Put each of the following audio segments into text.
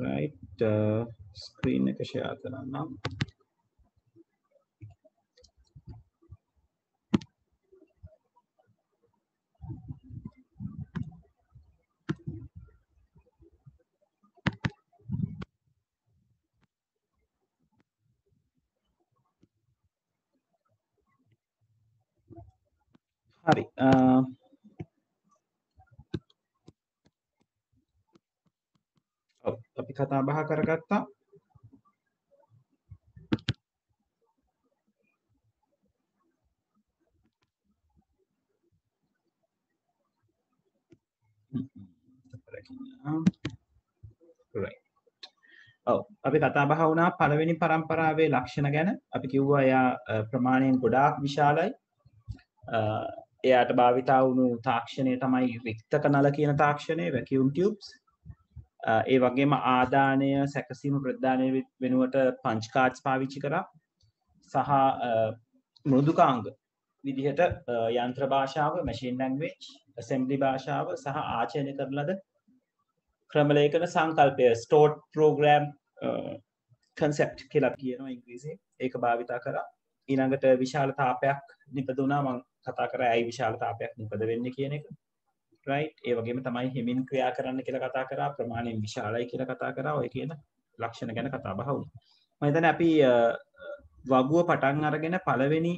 right screen එක share කරන්නම්. හරි අපි කතා බහ කරගත්තා. right අපි කතා බහ වුණා පළවෙනි පරම්පරාවේ ලක්ෂණ ගැන. අපි කිව්වා එයා ප්‍රමාණයෙන් ගොඩාක් විශාලයි. එයාට භාවිතා වුණු තාක්ෂණය තමයි රික්තක නල කියන තාක්ෂණය, vacuum tubes. ඒ වගේම ආදානය සැකසීම ප්‍රදානය වෙනුවට පංච් කාඩ්ස් පාවිච්චි කරා. සහ මෘදුකාංග විදිහට යන්ත්‍ර භාෂාව, machine language, assembly භාෂාව සහ ආචරණය කරන ලද ක්‍රමලේඛන සංකල්පය stored program concept කියලා කියනවා ඉංග්‍රීසියෙන්. ඒක භාවිතා කරා. ඊළඟට විශාල තාපයක් නිපදුණා. මම කතා කරා ඇයි විශාල තාපයක් නිපද වෙන්නේ කියන එක. right ඒ වගේම තමයි හිමින් ක්‍රියා කරන්න කියලා කතා කරා. ප්‍රමාණයෙන් විශාලයි කියලා කතා කරා. ඔය කියන ලක්ෂණ ගැන කතා බහ වුණා. මම හිතන්නේ අපි වගුව පටන් අරගෙන පළවෙනි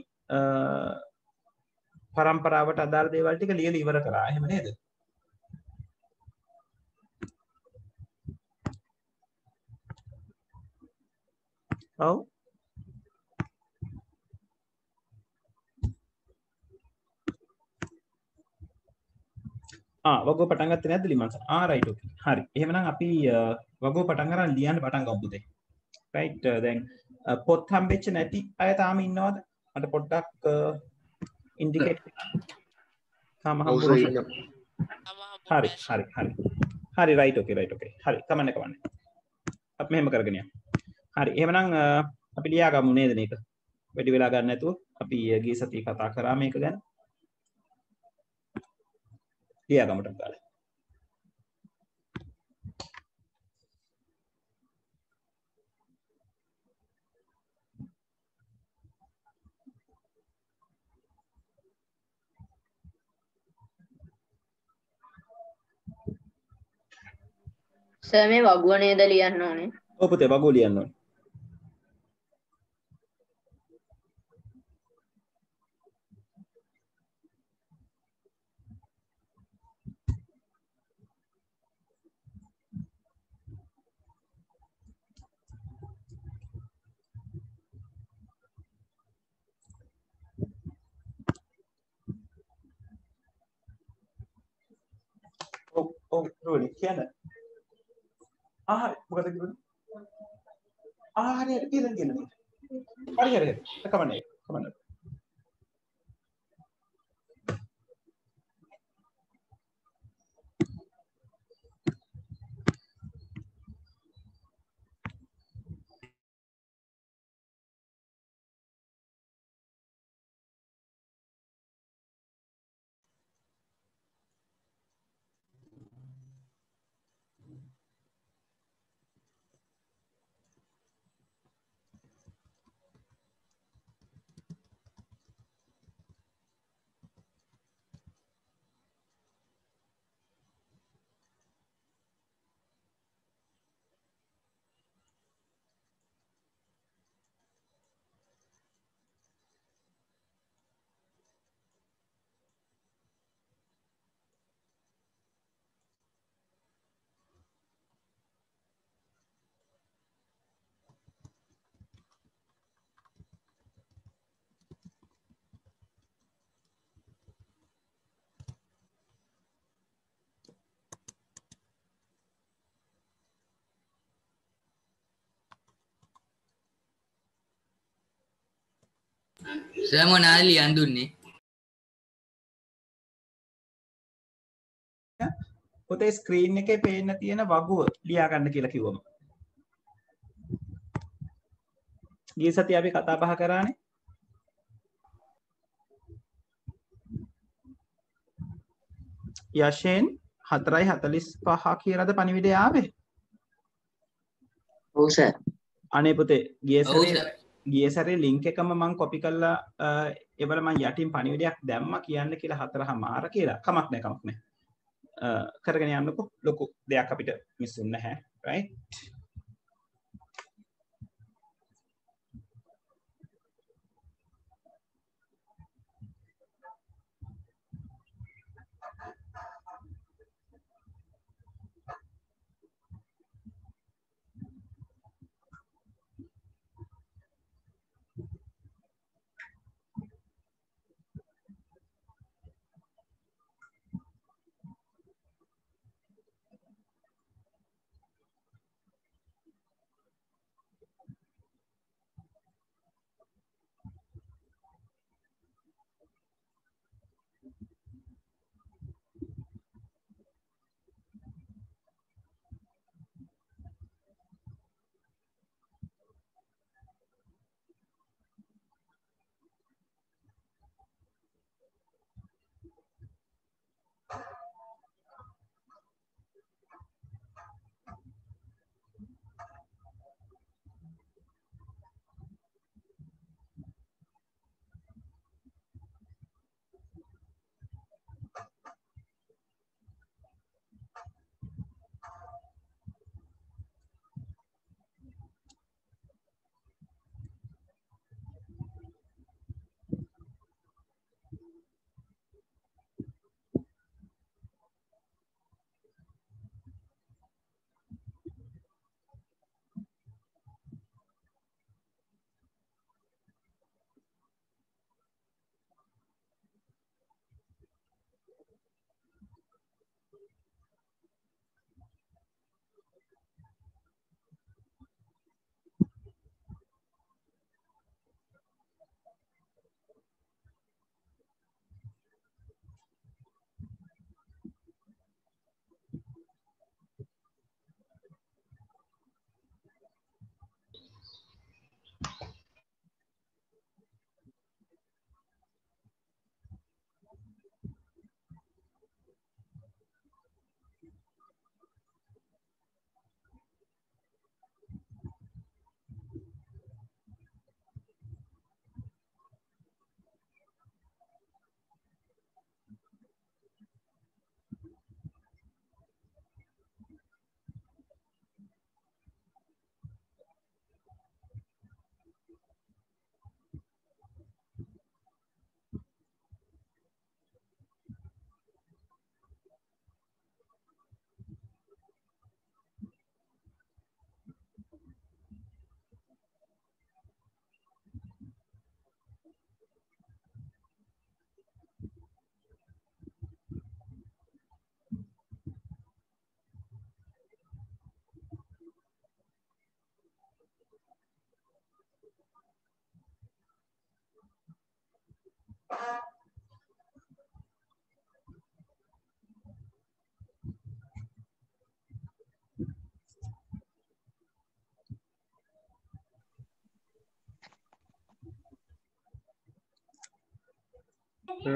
පරම්පරාවට අදාළ දේවල් ටික ලියලා ඉවර කරා. එහෙම නේද? ඔව්. වගුව පටන් ගත්තේ නැද්ද ලිමන්ස? right okay. හරි. එහෙමනම් අපි වගුව පටන් ගන්න ලියන්න පටන් ගමු පුතේ. right දැන් පොත් හම්බෙච්ච නැති අය තාම ඉන්නවද? මට පොඩ්ඩක් ඉන්ඩිකේට් තාම හම්බුනේ. හරි right okay. හරි කමන්නේ. අපි මෙහෙම කරගෙන යමු. හරි. එහෙමනම් අපි ලියා ගමු නේද මේක? වැඩි වෙලා ගන්න නැතුව අපි ගිය සතියේ කතා කරා මේක ගැන. ලියා ගමුට ගාලා. සර් මේ වගුව නේද ලියන්න ඕනේ? ඔව් පුතේ වගුව ලියන්න ඕනේ. ඔව් රෝලි කියන්න. හරි මොකද කිව්වද? හරි කියන්න. හරි කමන්නේ. සර් මොනවද ලියන් දුන්නේ? පුතේ ස්ක්‍රීන් එකේ පේන්න තියෙන වගුව ලියා ගන්න කියලා කිව්වම. ගිය සතිය අපි කතා බහ කරානේ. යෂෙන් 4:45 කියලාද පණිවිඩය ආවේ? ඔව් සර්. අනේ පුතේ ඔව් සර්. ගිය සැරේ ලින්ක් එකම මම කොපි කරලා ඒවල මම යටින් පණිවිඩයක් දැම්මා කියන්න කියලා 4:00 කියලා. කමක් නැහැ. කරගෙන යන්නකෝ. ලොකු දෙයක් අපිට මිස් වුන්නේ නැහැ. right?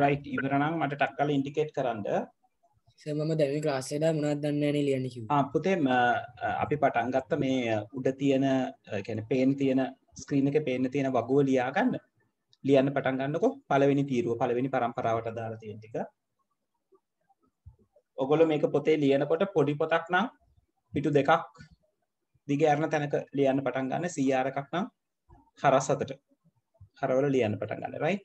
right ඉවර නම් මට ටක් කරලා ඉන්ඩිකේට් කරන්න. සර් මම දැන් ක්ලාස් එකට මොනවද දන්නේ නැහැ නේ ලියන්න කිව්වා. පුතේ අපි පටන් ගත්ත මේ උඩ තියෙන කියන්නේ පේන් තියෙන ස්ක්‍රීන් එකේ පේන්න තියෙන වගුව ලියා ගන්න. ලියන්න පටන් ගන්නකො පළවෙනි තීරුව පළවෙනි පරම්පරාවට දාලා තියෙන ටික. ඔයගොල්ලෝ මේක පොතේ ලියනකොට පොඩි පොතක් නම් පිටු දෙකක් දිග යන තැනක ලියන්න පටන් ගන්න. CR එකක් නම් හරස් අතට හරවල ලියන්න පටන් ගන්න. right?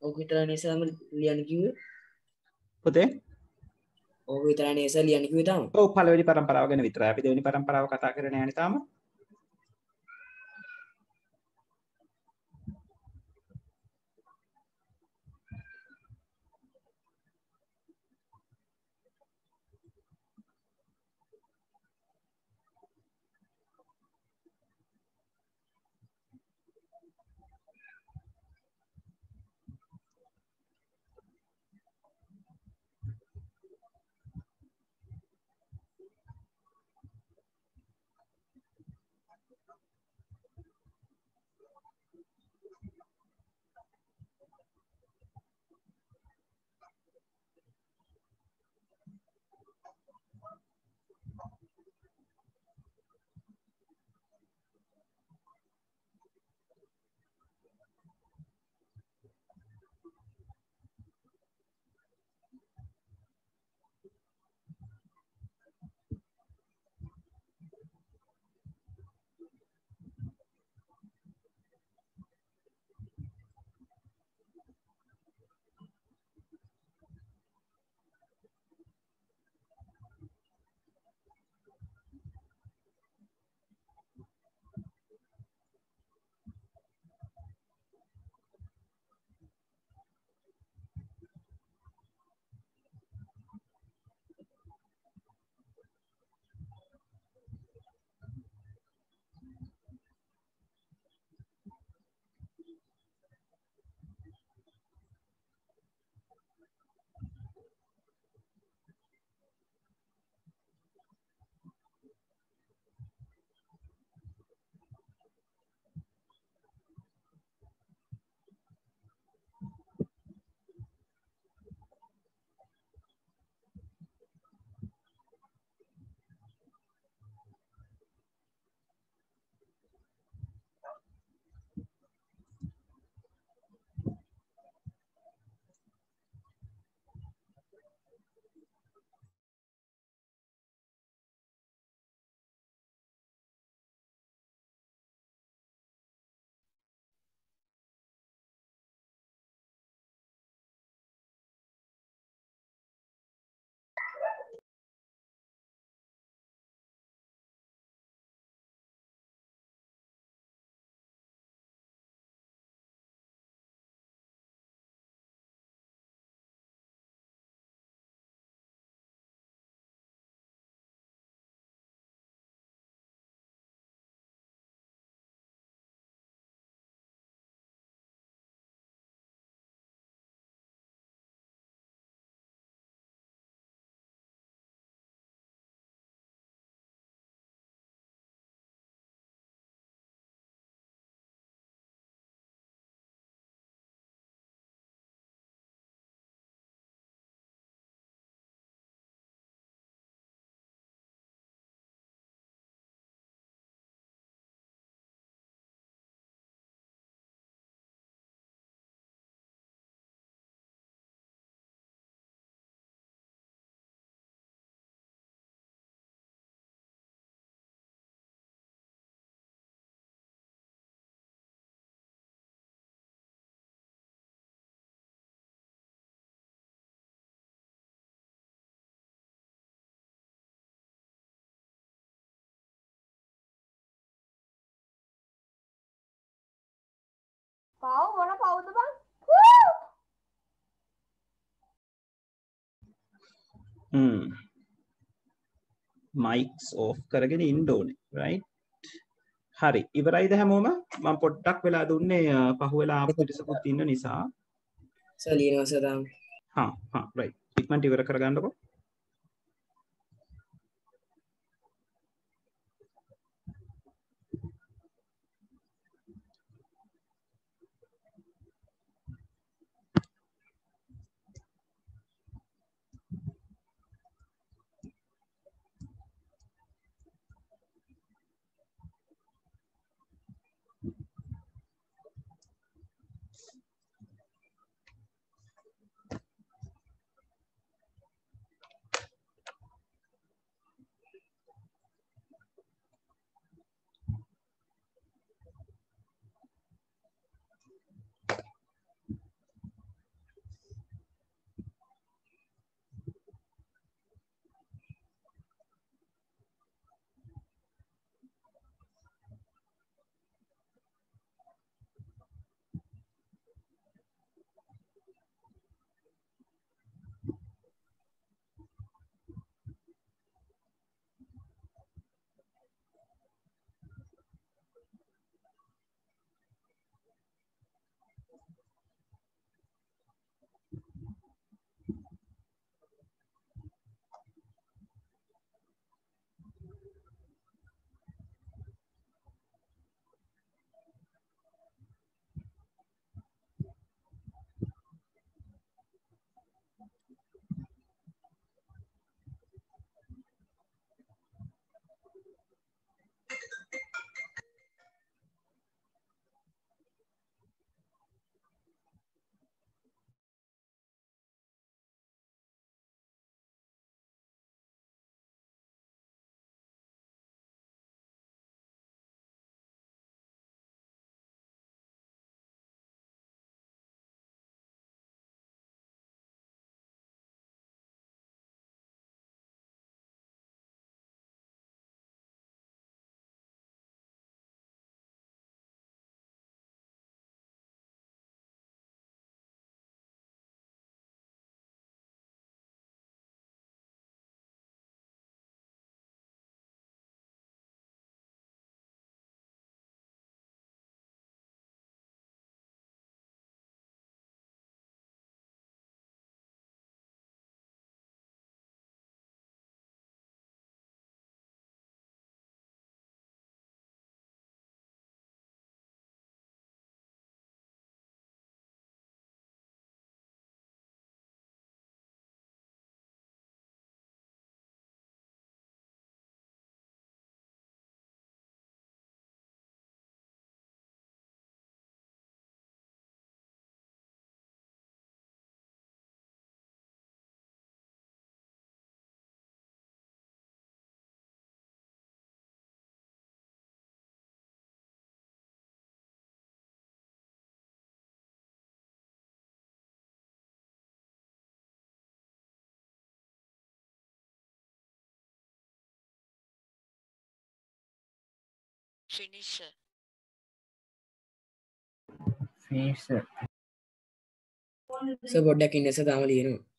ඕක විතරනේ සම ලියන්න කිව්වේ. පොතේ ඕක විතරනේ සර් ලියන්න කිව්වේ තාම. ඔව් පළවෙනි පරම්පරාව ගැන විතරයි. අපි දෙවෙනි පරම්පරාව කතා කරන්නේ නැහැ තාම. පව් මොන පවුද බං? මයික්ස් ඕෆ් කරගෙන ඉන්න ඕනේ right හරි ඉවරයිද හැමෝම මම පොඩ්ඩක් වෙලා දුන්නේ පහුවෙලා ආපු පිටසකුත් ඉන්න නිසා සර් ලියනවා සර් තාම. හා right ඉක්මනට ඉවර කරගන්නකො Finish. Finish. සර් පොඩ්ඩක් ඉන්න සර් තාම ලියනවා.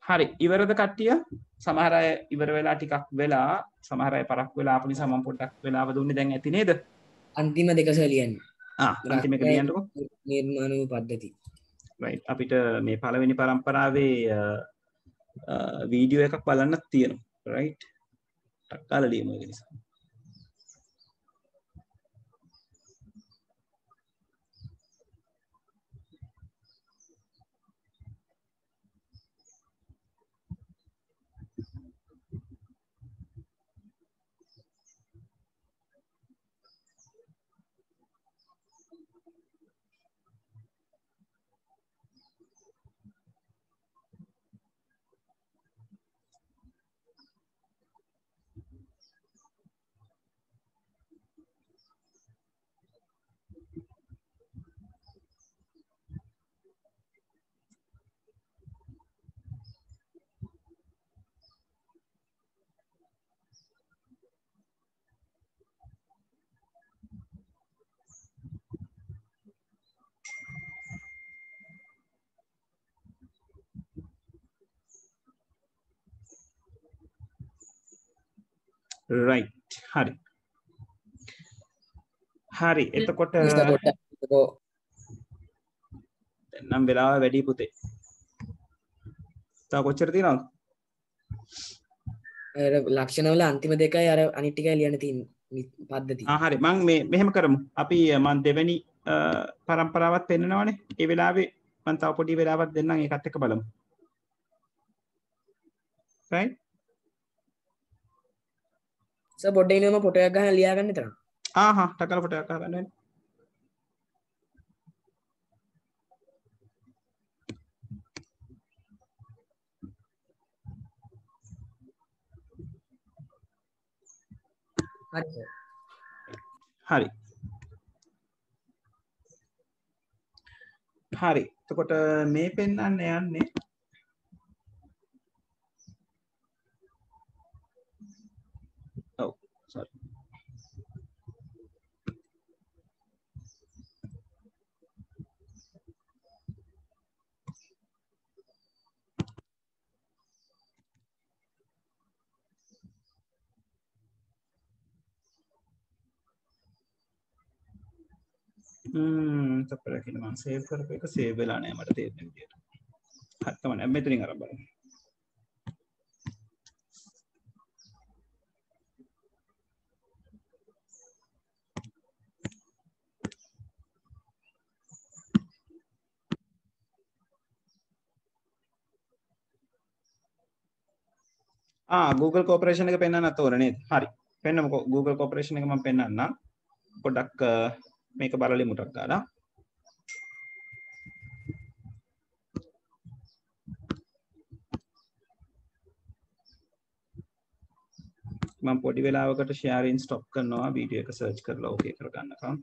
හරි ඉවරද කට්ටිය? සමහර අය ඉවර වෙලා ටිකක් වෙලා සමහර අය පරක් වෙලා ආපු නිසා මම පොඩ්ඩක් වෙලාව දුන්නේ දැන් ඇති නේද? අන්තිම දෙක සර් ලියන්න. අන්තිම එක ලියන්නකෝ. නිර්මාණ වූ පද්ධති. right අපිට මේ පළවෙනි පරම්පරාවේ වීඩියෝ එකක් බලන්නත් තියෙනවා right ටක් කාලා ලියමු ඒක නිසා. right හරි එතකොට නම් වෙලාව වැඩි පුතේ තව කොච්චර තියෙනවද ලක්ෂණවල අන්තිම දෙකයි අර අනිත් ටිකයි ලියන්න තියෙන පද්ධතිය. හරි මම මේ මෙහෙම කරමු අපි මම දෙවෙනි පරම්පරාවත් පෙන්නනවානේ ඒ වෙලාවේ මම තව පොඩි වෙලාවක් දෙන්නම් ඒකත් එක්ක බලමු right සර් පොඩ්ඩක් ඉන්නම ෆොටෝ එකක් ගන්න ලියා ගන්න තරම්. ටකල ෆොටෝ එකක් ගන්න වෙන්නේ. හරි සර්. හරි. හරි. එතකොට මේ පෙන්වන්න යන්නේ තපර කියන මම සේව් කරපු එක සේව් වෙලා නැහැ මට තේරෙන විදියට. හරි තමයි මෙතනින් අරන් බලමු. Google Corporation එක පෙන්වන්නත් ඕන නේද? හරි. පෙන්නමුකෝ Google Corporation එක මම පෙන්වන්නම්. පොඩ්ඩක් මේක බලලි මුටක් ගාලා. මම පොඩි වෙලාවකට sharing stop කරනවා වීඩියෝ එක search කරලා ඕකේ කරගන්නකම්.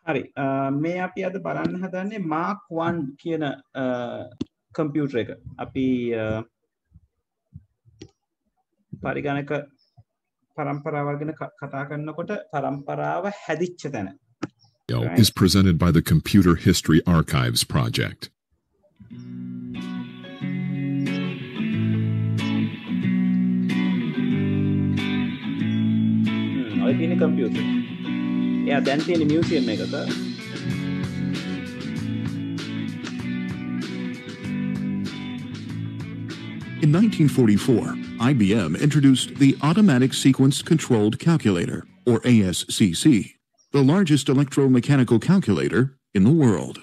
හරි මේ අපි අද බලන්න හදන්නේ Mark 1 කියන කම්පියුටර් එක. අපි පරිගණක පරම්පරාවල් ගැන කතා කරනකොට පරම්පරාව හැදිච්ච තැන. Is presented by the Computer History Archives Project. ඔය තියෙන කම්පියුටර්. එයා දැන් තියෙන මියුසියම් එකක. In 1944, IBM introduced the Automatic Sequence Controlled Calculator, or ASCC, the largest electromechanical calculator in the world.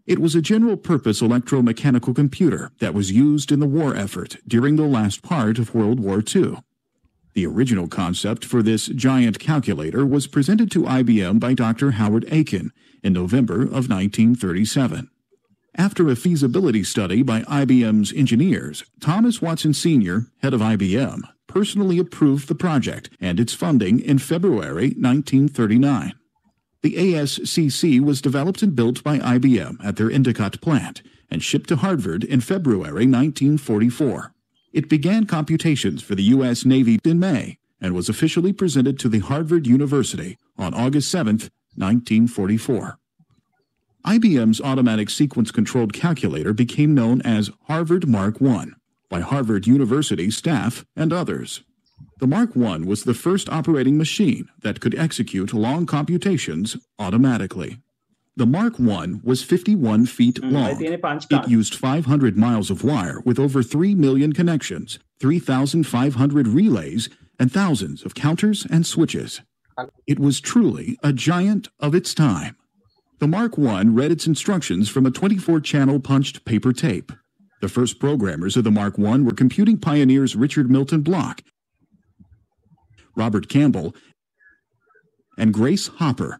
It was a general-purpose electromechanical computer that was used in the war effort during the last part of World War II. The original concept for this giant calculator was presented to IBM by Dr. Howard Aiken in November of 1937. After a feasibility study by IBM's engineers, Thomas Watson Sr., head of IBM, personally approved the project and its funding in February 1939. The ASCC was developed and built by IBM at their Endicott plant and shipped to Harvard in February 1944. It began computations for the U.S. Navy in May and was officially presented to the Harvard University on August 7, 1944. IBM's automatic sequence-controlled calculator became known as Harvard Mark I by Harvard University staff and others. The Mark I was the first operating machine that could execute long computations automatically. The Mark I was 51 feet long. It used 500 miles of wire with over 3 million connections, 3,500 relays, and thousands of counters and switches. It was truly a giant of its time. The Mark I read its instructions from a 24-channel punched paper tape. The first programmers of the Mark I were computing pioneers Richard Milton Block, Robert Campbell, and Grace Hopper.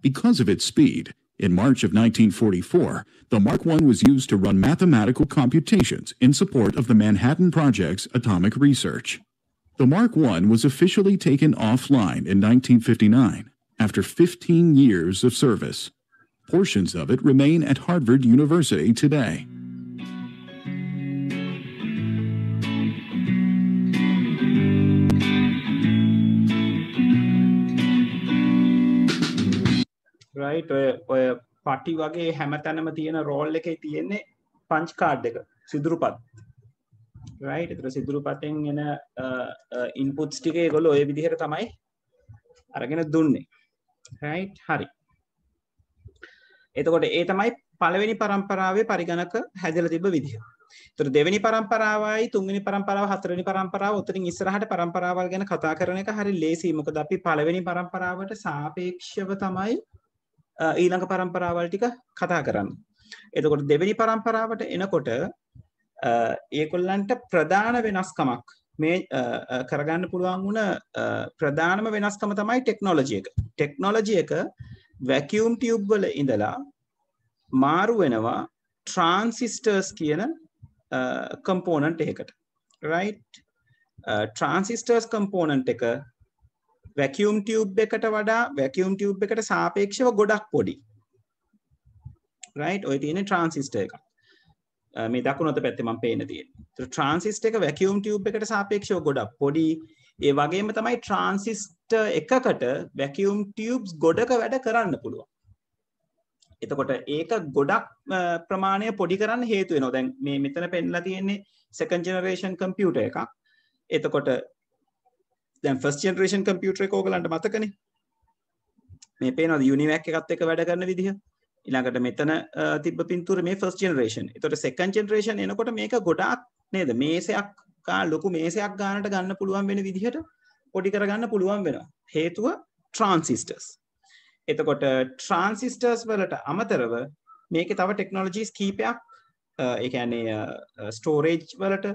Because of its speed, in March of 1944, the Mark I was used to run mathematical computations in support of the Manhattan Project's atomic research. The Mark I was officially taken offline in 1959 after 15 years of service. Portions of it remain at Harvard University today. right ඔය පටි වගේ හැමතැනම තියෙන roll එකේ තියෙන්නේ punch card එක සිදුරුපත් right ඒතර සිදුරුපතෙන් එන inputs ටික ඒගොල්ලෝ ඔය විදිහට තමයි අරගෙන දුන්නේ right හරි එතකොට ඒ තමයි පළවෙනි පරම්පරාවේ පරිගණක හැදලා තිබ්බ විදිහ. ඒතර දෙවෙනි පරම්පරාවයි තුන්වෙනි පරම්පරාව හතරවෙනි පරම්පරාව උතරින් ඉස්සරහට පරම්පරාවල් ගැන කතා කරන එක හරි ලේසියි. මොකද අපි පළවෙනි පරම්පරාවට සාපේක්ෂව තමයි ඊළඟ පරම්පරාවල් ටික කතා කරන්නේ. එතකොට දෙවෙනි පරම්පරාවට එනකොට ඒගොල්ලන්ට ප්‍රධාන වෙනස්කමක් මේ කරගන්න පුළුවන් වුණ ප්‍රධානම වෙනස්කම තමයි ටෙක්නොලොජි එක. ටෙක්නොලොජි එක වැකියුම් ටියුබ් වල ඉඳලා මාරු වෙනවා ට්‍රාන්සිස්ටර්ස් කියන කම්පෝනන්ට් එකකට. right ට්‍රාන්සිස්ටර්ස් කම්පෝනන්ට් එක වැකියුම් ටියුබ් එකට වඩා වැකියුම් ටියුබ් එකට සාපේක්ෂව ගොඩක් පොඩි. right ඔය තියෙන ට්‍රාන්සිස්ටර් එකක්. මේ දකුණු අත පැත්තේ මම පේන තියෙන්නේ. ඒත් ට්‍රාන්සිස්ටර් එක වැකියුම් ටියුබ් එකට සාපේක්ෂව ගොඩක් පොඩි. ඒ වගේම තමයි ට්‍රාන්සිස්ටර් එකකට වැකියුම් ටියුබ්ස් ගොඩක වැඩ කරන්න පුළුවන්. එතකොට ඒක ගොඩක් ප්‍රමාණය පොඩි කරන්න හේතු වෙනවා. දැන් මේ මෙතන පෙන්නලා තියෙන්නේ second generation computer එකක්. එතකොට දැන් first generation computer එක ඕගලන්ට මතකනේ. මේ පේනවාද UNIVAC එකත් එක්ක වැඩ කරන විදිහ. ඊළඟට මෙතන තිබ්බ පින්තූර මේ first generation. ඒතකොට second generation එනකොට මේක ගොඩාක් නේද මේසයක් ලොකු මේසයක් ගන්නට ගන්න පුළුවන් වෙන විදිහට පොඩි කරගන්න පුළුවන් වෙනවා. හේතුව transistors. එතකොට transistors වලට අමතරව මේකේ තව ටෙක්නොලොජිස් කීපයක් ඒ කියන්නේ storage වලට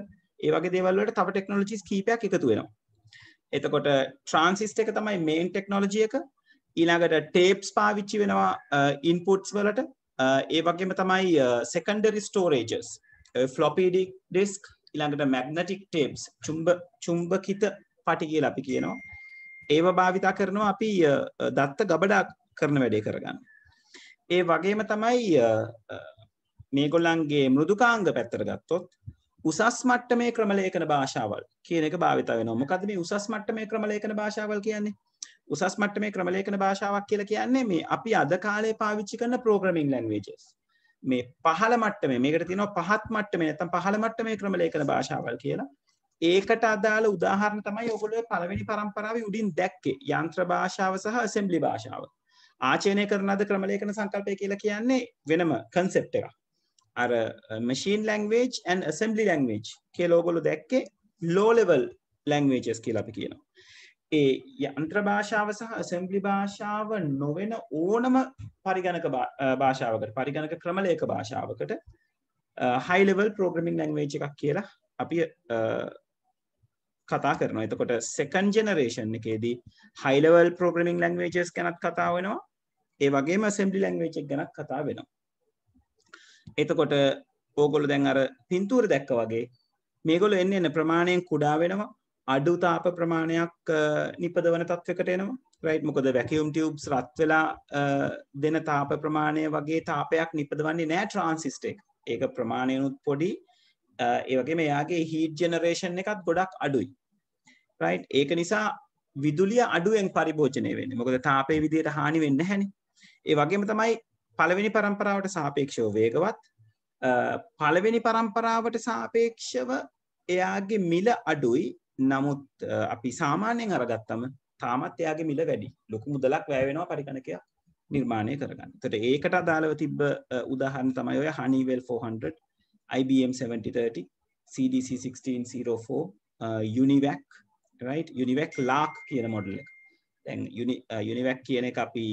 ඒ වගේ දේවල් වලට තව ටෙක්නොලොජිස් කීපයක් එකතු වෙනවා. එතකොට transistor එක තමයි main technology එක. ඊළඟට tapes පාවිච්චි වෙනවා inputs වලට. ඒ වගේම තමයි secondary storages. floppy disk ඊළඟට magnetic tapes චුම්බකිත පටි කියලා අපි කියනවා. ඒව භාවිතා කරනවා අපි දත්ත ගබඩා කරන වැඩේ කරගන්න. ඒ වගේම තමයි මේගොල්ලන්ගේ මෘදුකාංග පැත්තට ගත්තොත් උසස් මට්ටමේ ක්‍රමලේඛන භාෂාවල් කියන එක භාවිත වෙනවා. මොකද මේ උසස් මට්ටමේ ක්‍රමලේඛන භාෂාවල් කියන්නේ? උසස් මට්ටමේ ක්‍රමලේඛන භාෂාවක් කියලා කියන්නේ මේ අපි අද කාලේ පාවිච්චි කරන programming languages. මේ පහළ මට්ටමේ මේකට තියෙනවා පහත් මට්ටමේ නැත්නම් පහළ මට්ටමේ ක්‍රමලේඛන භාෂාවල් කියලා. ඒකට අදාළ උදාහරණ තමයි ඔයගොල්ලෝ පළවෙනි පරම්පරාවේ උඩින් දැක්කේ යන්ත්‍ර භාෂාව සහ assembly භාෂාව. ආචරණය කරන අද ක්‍රමලේඛන සංකල්පය කියලා කියන්නේ වෙනම concept එකක්. අර machine language and assembly language කියලා ඔයගොල්ලෝ දැක්කේ low level languages කියලා අපි කියනවා. ඒ යන්ත්‍ර භාෂාව සහ assembly භාෂාව නොවන ඕනම පරිගණක භාෂාවකට පරිගණක ක්‍රමලේඛ භාෂාවකට high level programming language එකක් කියලා අපි කතා කරනවා. එතකොට second generation එකේදී high level programming languages ගැනත් කතා වෙනවා. ඒ වගේම assembly language එක ගැනත් කතා වෙනවා. එතකොට ඕගොල්ලෝ දැන් අර පින්තූර දැක්කා වගේ මේගොල්ලෝ එන්න ප්‍රමාණයෙන් කුඩා වෙනවා. අඩු තාප ප්‍රමාණයක් නිපදවන තත්වයකට එනවා. right මොකද vacuum tubes රත් වෙලා දෙන තාප ප්‍රමාණය වගේ තාපයක් නිපදවන්නේ නැහැ transistor එක. ඒක ප්‍රමාණයනුත් පොඩි. ඒ වගේම එයාගේ heat generation එකත් ගොඩක් අඩුයි. right ඒක නිසා විදුලිය අඩුවෙන් පරිභෝජනය වෙන්නේ. මොකද තාපයේ විදියට හානි වෙන්නේ නැහැනේ. ඒ වගේම තමයි පළවෙනි පරම්පරාවට සාපේක්ෂව වේගවත්. පළවෙනි පරම්පරාවට සාපේක්ෂව එයාගේ මිල අඩුයි. නමුත් අපි සාමාන්‍යයෙන් අරගත්තම තාමත් එයාගේ මිල වැඩි. ලොකු මුදලක් වැය වෙනවා පරිගණකයක් නිර්මාණය කරගන්න. එතකොට ඒකට අදාළව තිබ්බ උදාහරණ තමයි ඔය Honeywell 400, IBM 7030, CDC 1604, UNIVAC, right? UNIVAC Lark කියන මොඩල් එක. දැන් UNIVAC කියන එක අපි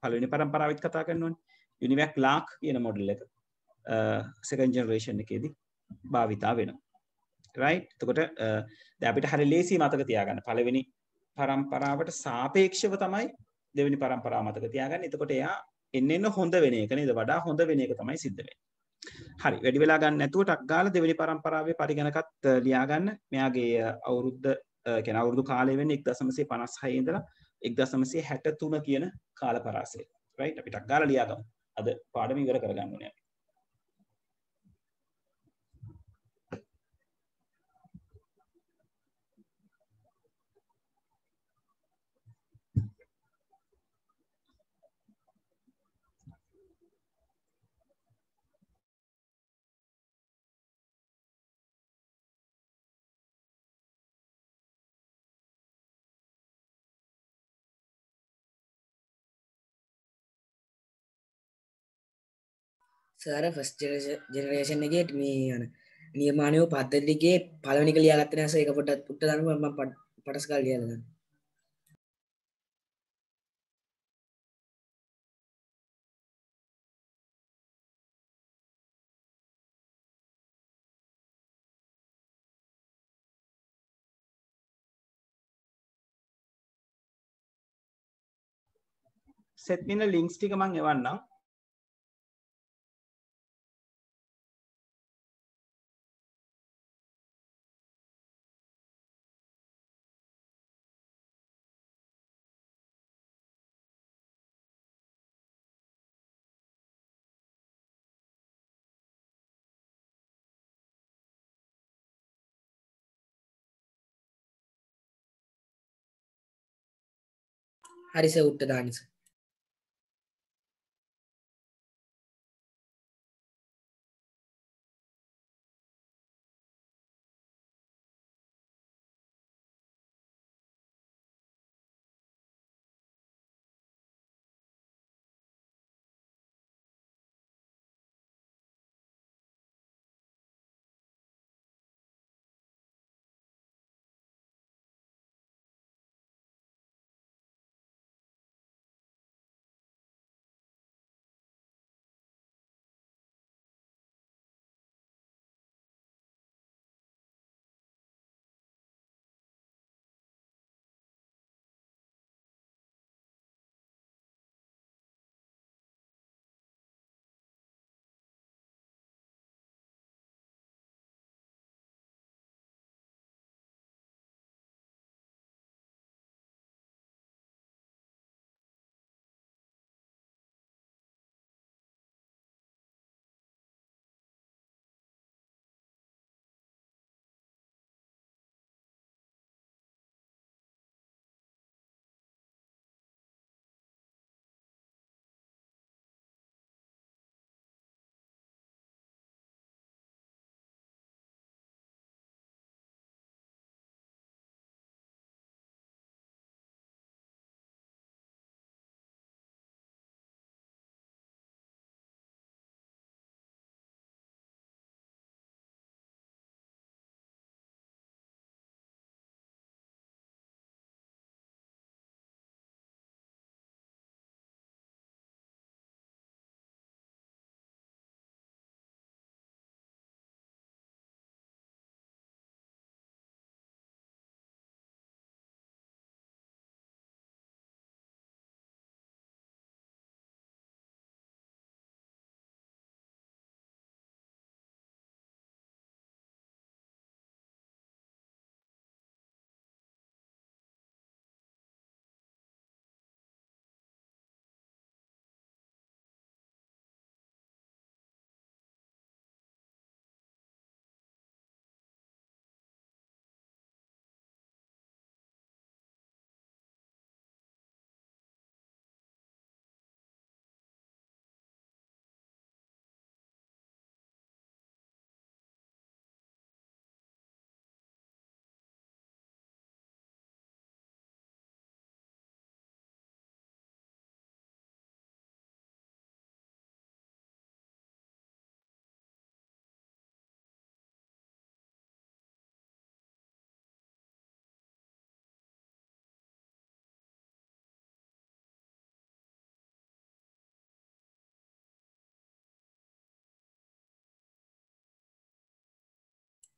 පළවෙනි පරම්පරාවෙත් කතා කරනවානේ. UNIVAC Lark කියන මොඩල් එක second generation එකේදී භාවිතා වෙනවා. right එතකොට දැන් අපිට හරිය ලේසි මතක තියාගන්න පළවෙනි පරම්පරාවට සාපේක්ෂව තමයි දෙවෙනි පරම්පරාව මතක තියාගන්න. එතකොට එයා එන්න හොඳ වෙන එක නේද? වඩා හොඳ වෙන එක තමයි සිද්ධ වෙන්නේ. හරි වැඩි වෙලා ගන්න නැතුව ටක් ගාලා දෙවෙනි පරම්පරාවේ පරිගණකත් ලියා ගන්න. මෙයාගේ අවුරුද්ද කියන්නේ අවුරුදු කාලය වෙන්නේ 1956 ඉඳලා 1963 කියන කාල පරාසය. right අපි ටක් ගාලා ලියා ගමු. අද පාඩම ඉවර කරගන්න ඕනේ. සර් ෆස්ට් ජෙනරේෂන් එකේ මේ යන නියමානය පද්ධතිකේ පළවෙනි එක ලියාගත්තේ නැහැ සර්. ඒක පොඩ්ඩක් උත්තර දාන්න මම පටස් ගාලා ලියලා දාන්න. සෙට් වෙන ලින්ක්ස් ටික මම එවන්නම්. හරි සර් උත්තර දාන්න සර්.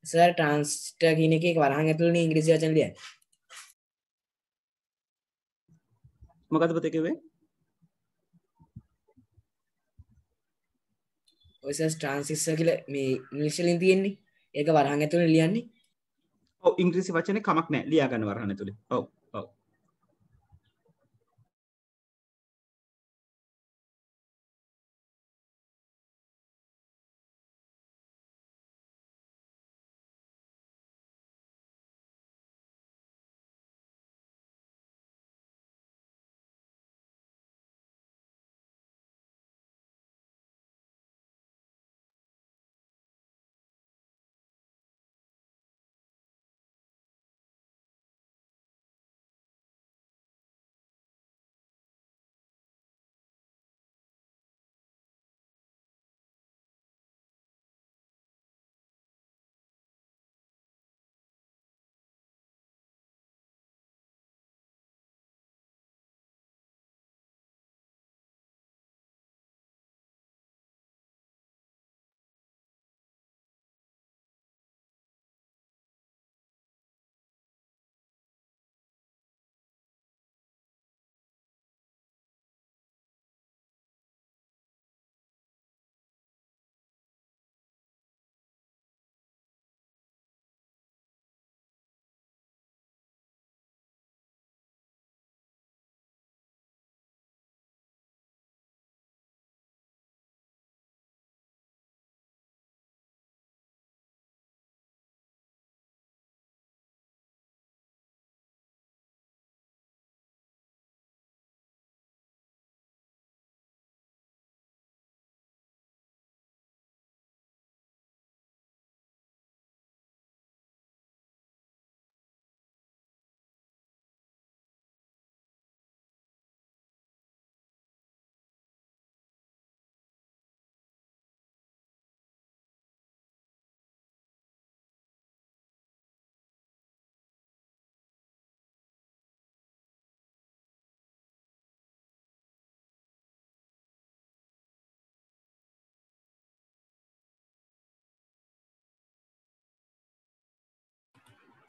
සර් ට්‍රාන්ස්ට කියන එක වරහන් ඇතුළේ ඉංග්‍රීසි වචන ලියන්න. මොකද පුතේ කිව්වේ? ඔය සර් ට්‍රාන්සිස්ටර් කියලා මේ ඉංග්‍රීසි වලින් තියෙන්නේ. ඒක වරහන් ඇතුළේ ලියන්නේ. ඔව් ඉංග්‍රීසි වචනේ කමක් නැහැ ලියා ගන්න වරහන් ඇතුලේ. ඔව් ඔව්.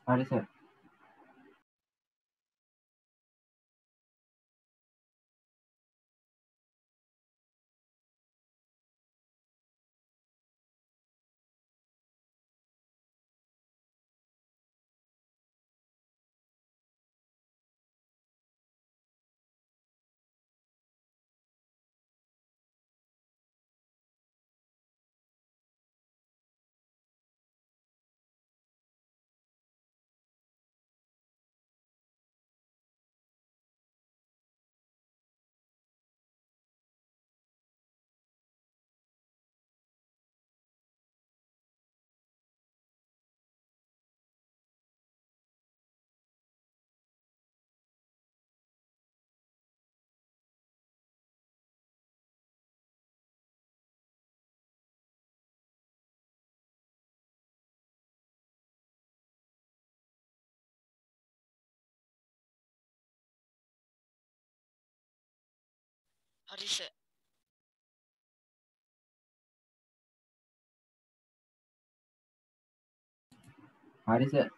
හරි සර්. හරි සර්. හරි සර්.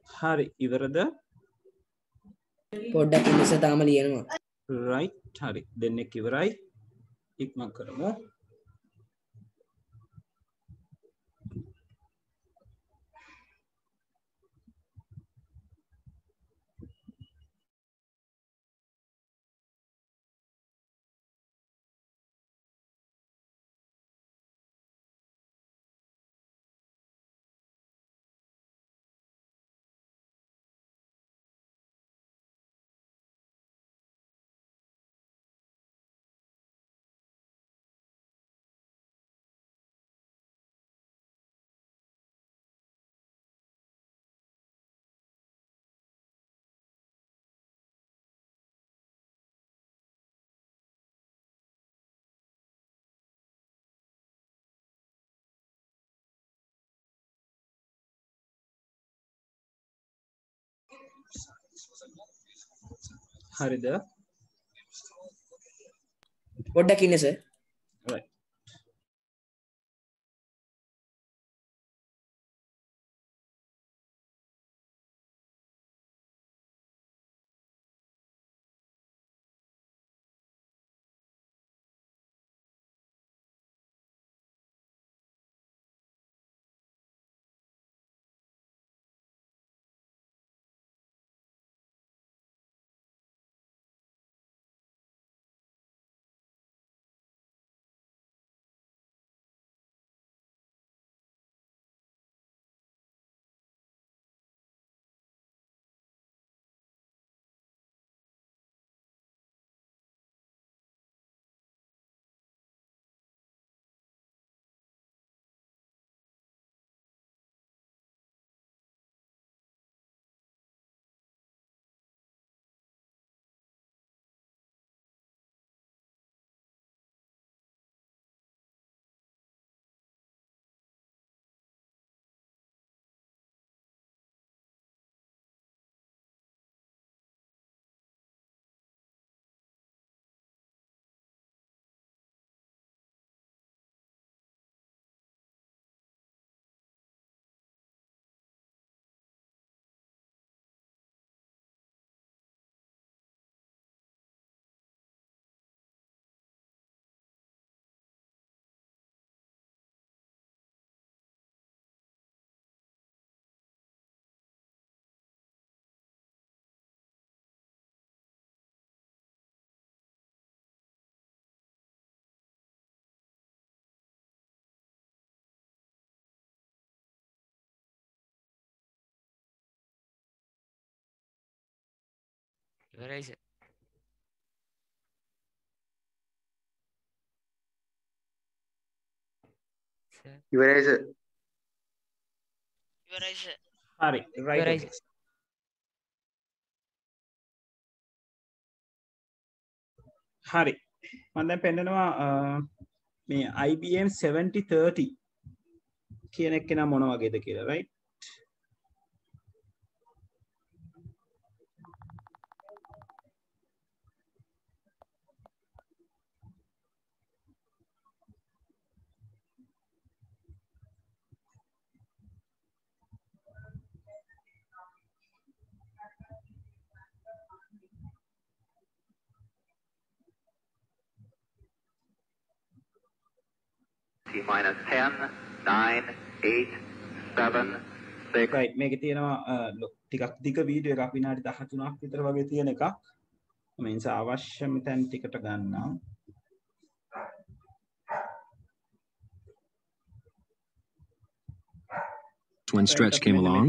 හරි ඉවරද? පොඩ්ඩක් ඉංග්‍රීසි තාම ලියනවා. right හරි දෙන්නෙක් ඉවරයි. ඉක්මන් කරමු. හරිද? පොඩ්ඩක් ඉන්න සර්. right. ඉවරයි සර්. ඉවරයි සර්. ඉවරයි සර්. හරි right ඉවරයි okay. සර්. හරි මම දැන් පෙන්නනවා මේ IBM 7030 කියන එක නම් මොන වගේද කියලා right. T-minus 10, 9, 8, 7, 6. right මේකේ තියෙනවා ටිකක් දිග වීඩියෝ එකක් විනාඩි 13ක් විතර වගේ තියෙන එකක්. මම ඒ නිසා අවශ්‍යම තැන් ටිකට ගන්නම්. When Stretch came along,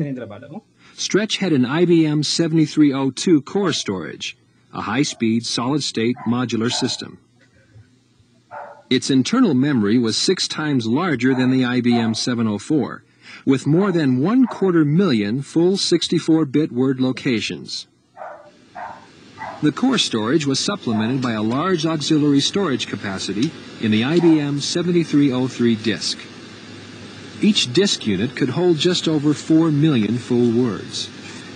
Stretch had an IBM 7302 core storage, a high-speed solid-state modular system. Its internal memory was 6 times larger than the IBM 704, with more than 250,000 full 64-bit word locations. The core storage was supplemented by a large auxiliary storage capacity in the IBM 7303 disk. Each disk unit could hold just over 4 million full words.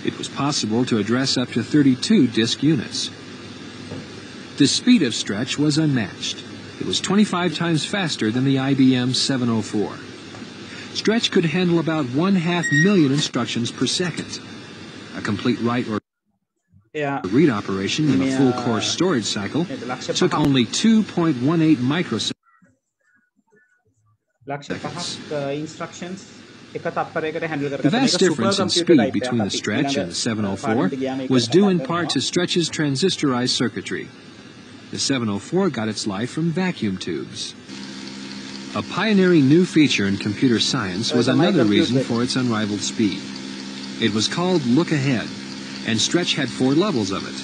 It was possible to address up to 32 disk units. The speed of Stretch was unmatched. It was 25 times faster than the IBM 704. Stretch could handle about 1/2 instructions per second. A complete write or read operation in a full core storage cycle took only 2.18 microseconds. The vast difference in speed between the Stretch and the 704 was due in part to Stretch's transistorized circuitry. The 704 got its life from vacuum tubes. A pioneering new feature in computer science was another reason for its unrivaled speed. It was called Look Ahead, and Stretch had 4 levels of it.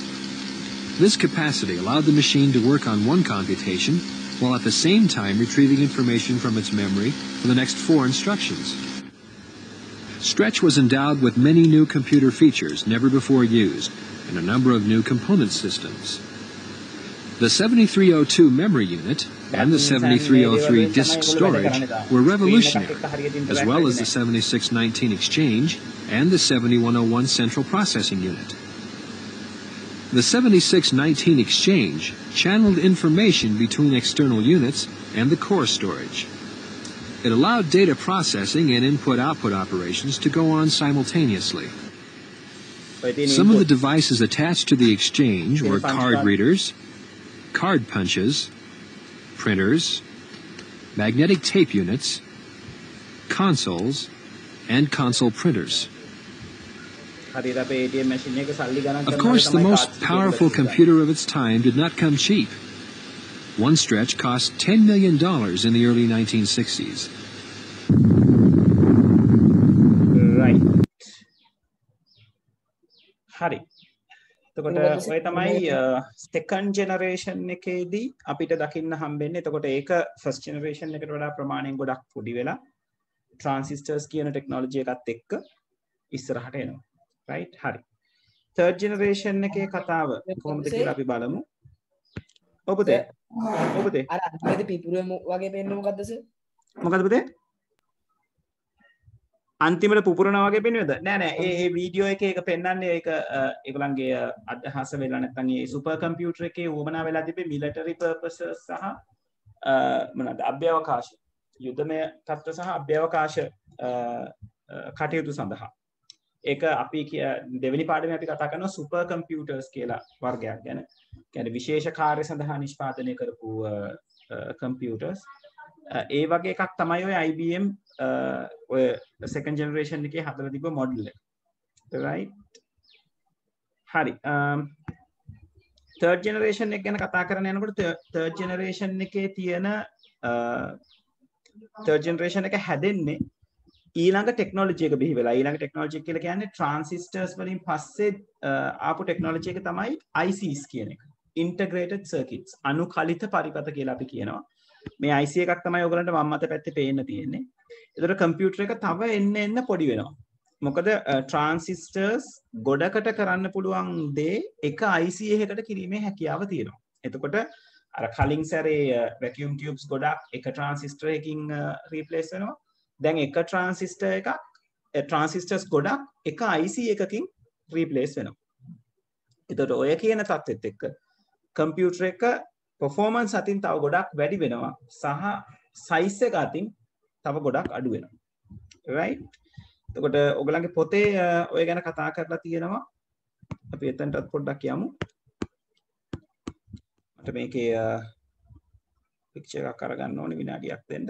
This capacity allowed the machine to work on one computation while at the same time retrieving information from its memory for the next 4 instructions. Stretch was endowed with many new computer features never before used and a number of new component systems. The 7302 memory unit and the 7303 disk storage were revolutionary, as well as the 7619 exchange and the 7101 central processing unit. The 7619 exchange channeled information between external units and the core storage. It allowed data processing and input-output operations to go on simultaneously. Some of the devices attached to the exchange were card readers, card punches, printers, magnetic tape units, consoles, and console printers. Of course, the most powerful computer of its time did not come cheap. One Stretch cost $10 million in the early 1960s. Right. Hari. එතකොට ඔය තමයි second generation එකේදී අපිට දකින්න හම්බෙන්නේ. එතකොට ඒක first generation එකට වඩා ප්‍රමාණයෙන් ගොඩක් පොඩි වෙලා transistors කියන technology එකත් එක්ක ඉස්සරහට එනවා. Right? හරි. third generation එකේ කතාව කොහොමද කියලා අපි බලමු. ඔබතේ අර අන්තිමේදී පිපුරුව වගේ පෙන්නේ මොකද්ද සර්? මොකද්ද පුතේ? අන්තිමට පුපුරනවා වගේ පෙන්වේද? නෑ නෑ ඒ වීඩියෝ එකේ ඒක පෙන්වන්නේ ඒක ඒගොල්ලන්ගේ අදහස වෙලා නැත්නම් මේ සුපර් කම්පියුටර් එකේ වමනා වෙලා තිබේ මිලිටරි පර්පසස් සහ මොනවාද අභ්‍යවකාශ යුද්ධමය තත්ත්ව සහ අභ්‍යවකාශ කටයුතු සඳහා. ඒක අපි දෙවෙනි පාඩමේ අපි කතා කරනවා සුපර් කම්පියුටර්ස් කියලා වර්ගයක් ගැන. කියන්නේ විශේෂ කාර්ය සඳහා නිෂ්පාදනය කරපු කම්පියුටර්ස්. ඒ වගේ එකක් තමයි ඔය IBM ඔය second generation එකේ හදලා තිබ්බ මොඩල් එක. right? හරි. third generation එක ගැන කතා කරන යනකොට third generation එකේ තියෙන third generation එක හැදෙන්නේ ඊළඟ ටෙක්නොලොජි එක බිහි වෙලා. ඊළඟ ටෙක්නොලොජි එක කියලා කියන්නේ transistors වලින් පස්සේ ආපු ටෙක්නොලොජි එක තමයි ICs කියන එක. integrated circuits. අනුකලිත පරිපථ කියලා අපි කියනවා. මේ IC එකක් තමයි ඔයගලන්ට වම් අත පැත්තේ පේන්න තියෙන්නේ. ඒතර කම්පියුටර් එක තව එන්න පොඩි වෙනවා. මොකද transistors ගොඩකට කරන්න පුළුවන් දේ එක IC එකකට කිරීමේ හැකියාව තියෙනවා. එතකොට අර කලින් සැරේ vacuum tubes ගොඩක් එක transistor එකකින් replace වෙනවා. දැන් එක transistors ගොඩක් එක IC එකකින් replace වෙනවා. එතකොට ඔය කියන තත්ත්වෙත් එක්ක කම්පියුටර් එක performance අතින් තව ගොඩක් වැඩි වෙනවා සහ size එක අතින් තව ගොඩක් අඩු වෙනවා. right? එතකොට ඔයගලගේ පොතේ ඔය ගැන කතා කරලා තියෙනවා. අපි එතනටත් පොඩ්ඩක් යමු. මට මේකේ picture එකක් අරගන්න ඕනේ විනාඩියක් දෙන්න.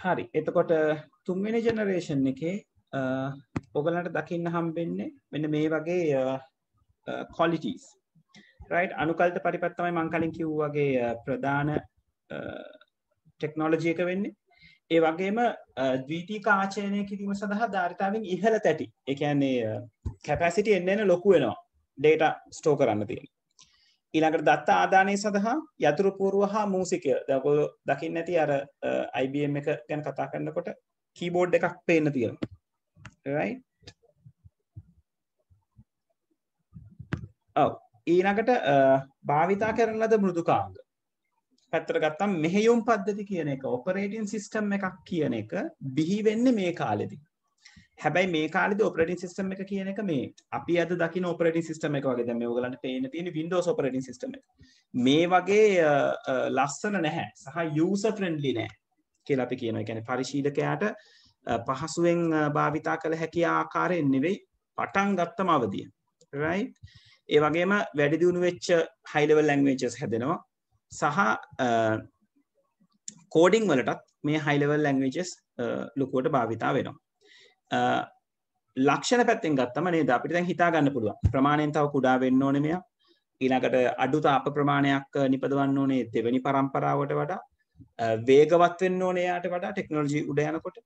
හරි. එතකොට තුන්වෙනි ජෙනරේෂන් එකේ ඔයගලන්ට දකින්න හම්බෙන්නේ මෙන්න මේ වගේ qualities. right? අනුකල්ප පරිපථ තමයි මම කලින් කිව්වා වගේ ප්‍රධාන ටෙක්නොලොජි එක වෙන්නේ. ඒ වගේම ද්විතීක ආචරණය කිරීම සඳහා ධාරිතාවෙන් ඉහළ තැටි. ඒ කියන්නේ capacity එන්න ලොකු වෙනවා. data store කරන්න තියෙන. ඊළඟට දත්ත ආදානය සඳහා යතුරු පුවරුව හා මූසිකය. දැන් ඔයගොල්ලෝ දකින්න ඇති අර IBM එක ගැන කතා කරනකොට කීබෝඩ් එකක් පේන්න තියෙනවා. right? ඔව්. ඊළඟට භාවිතා කරන ලද මෘදුකාංග. පැත්තට ගත්තම මෙහෙයුම් පද්ධති කියන එක ඔපරේටින් සිස්ටම් එකක් කියන එක බිහි වෙන්නේ මේ කාලෙදී. හැබැයි මේ කාලේදී ඔපරේටින් සිස්ටම් එක කියන එක මේ අපි අද දකින ඔපරේටින් සිස්ටම් එක වගේ දැන් මේ ඔයගලන්ට පේන්න තියෙන Windows ඔපරේටින් සිස්ටම් එක. මේ වගේ ලස්සන නැහැ සහ යූසර් ෆ්‍රෙන්ඩ්ලි නැහැ කියලා අපි කියනවා. ඒ කියන්නේ පරිශීලකයාට පහසුවෙන් භාවිතා කළ හැකි ආකාරයෙන් නෙවෙයි පටන් ගත්තම අවදිය. right? ඒ වගේම වැඩි දියුණු වෙච්ච high level languages හැදෙනවා. සහ කෝඩින් වලටත් මේ high level languages ලොකුවට භාවිතා වෙනවා. ලක්ෂණ පැත්තෙන් ගත්තම නේද අපිට දැන් හිතා ගන්න පුළුවන්. ප්‍රමාණයෙන් තව කුඩා වෙන්න ඕනේ මෙයා. ඊළඟට අඩු තාප ප්‍රමාණයක් නිපදවන්න ඕනේ දෙවෙනි පරම්පරාවට වඩා. වේගවත් වෙන්න ඕනේ යාට වඩා ටෙක්නොලොජි උඩ යනකොට.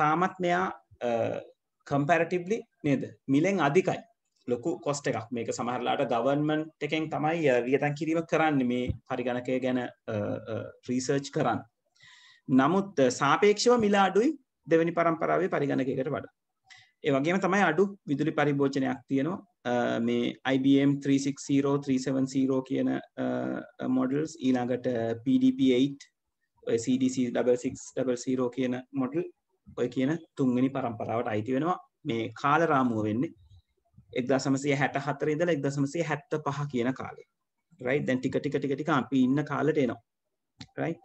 තාමත් මෙයා comparatively නේද මිලෙන් අධිකයි. ලොකු කොස්ට් එකක්. මේක සමහරලාට ගවර්න්මන්ට් එකෙන් තමයි වියදම් කිරීම කරන්නේ මේ පරිගණකය ගැන රිසර්ච් කරන්න. නමුත් සාපේක්ෂව මිල අඩුයි දෙවෙනි පරම්පරාවේ පරිගණකයකට වඩා. ඒ වගේම තමයි අඩු විදුලි පරිභෝජනයක් තියෙනවා මේ IBM 360 370 කියන මොඩල්ස් ඊළඟට PDP-8 ඔය CDC 6600 කියන මොඩල් ඔය කියන තුන්වෙනි පරම්පරාවට අයිති වෙනවා. මේ කාල රාමුව වෙන්නේ 1964 ඉඳලා 1975 කියන කාලේ. right? දැන් ටික ටික අපි ඉන්න කාලෙට එනවා. right?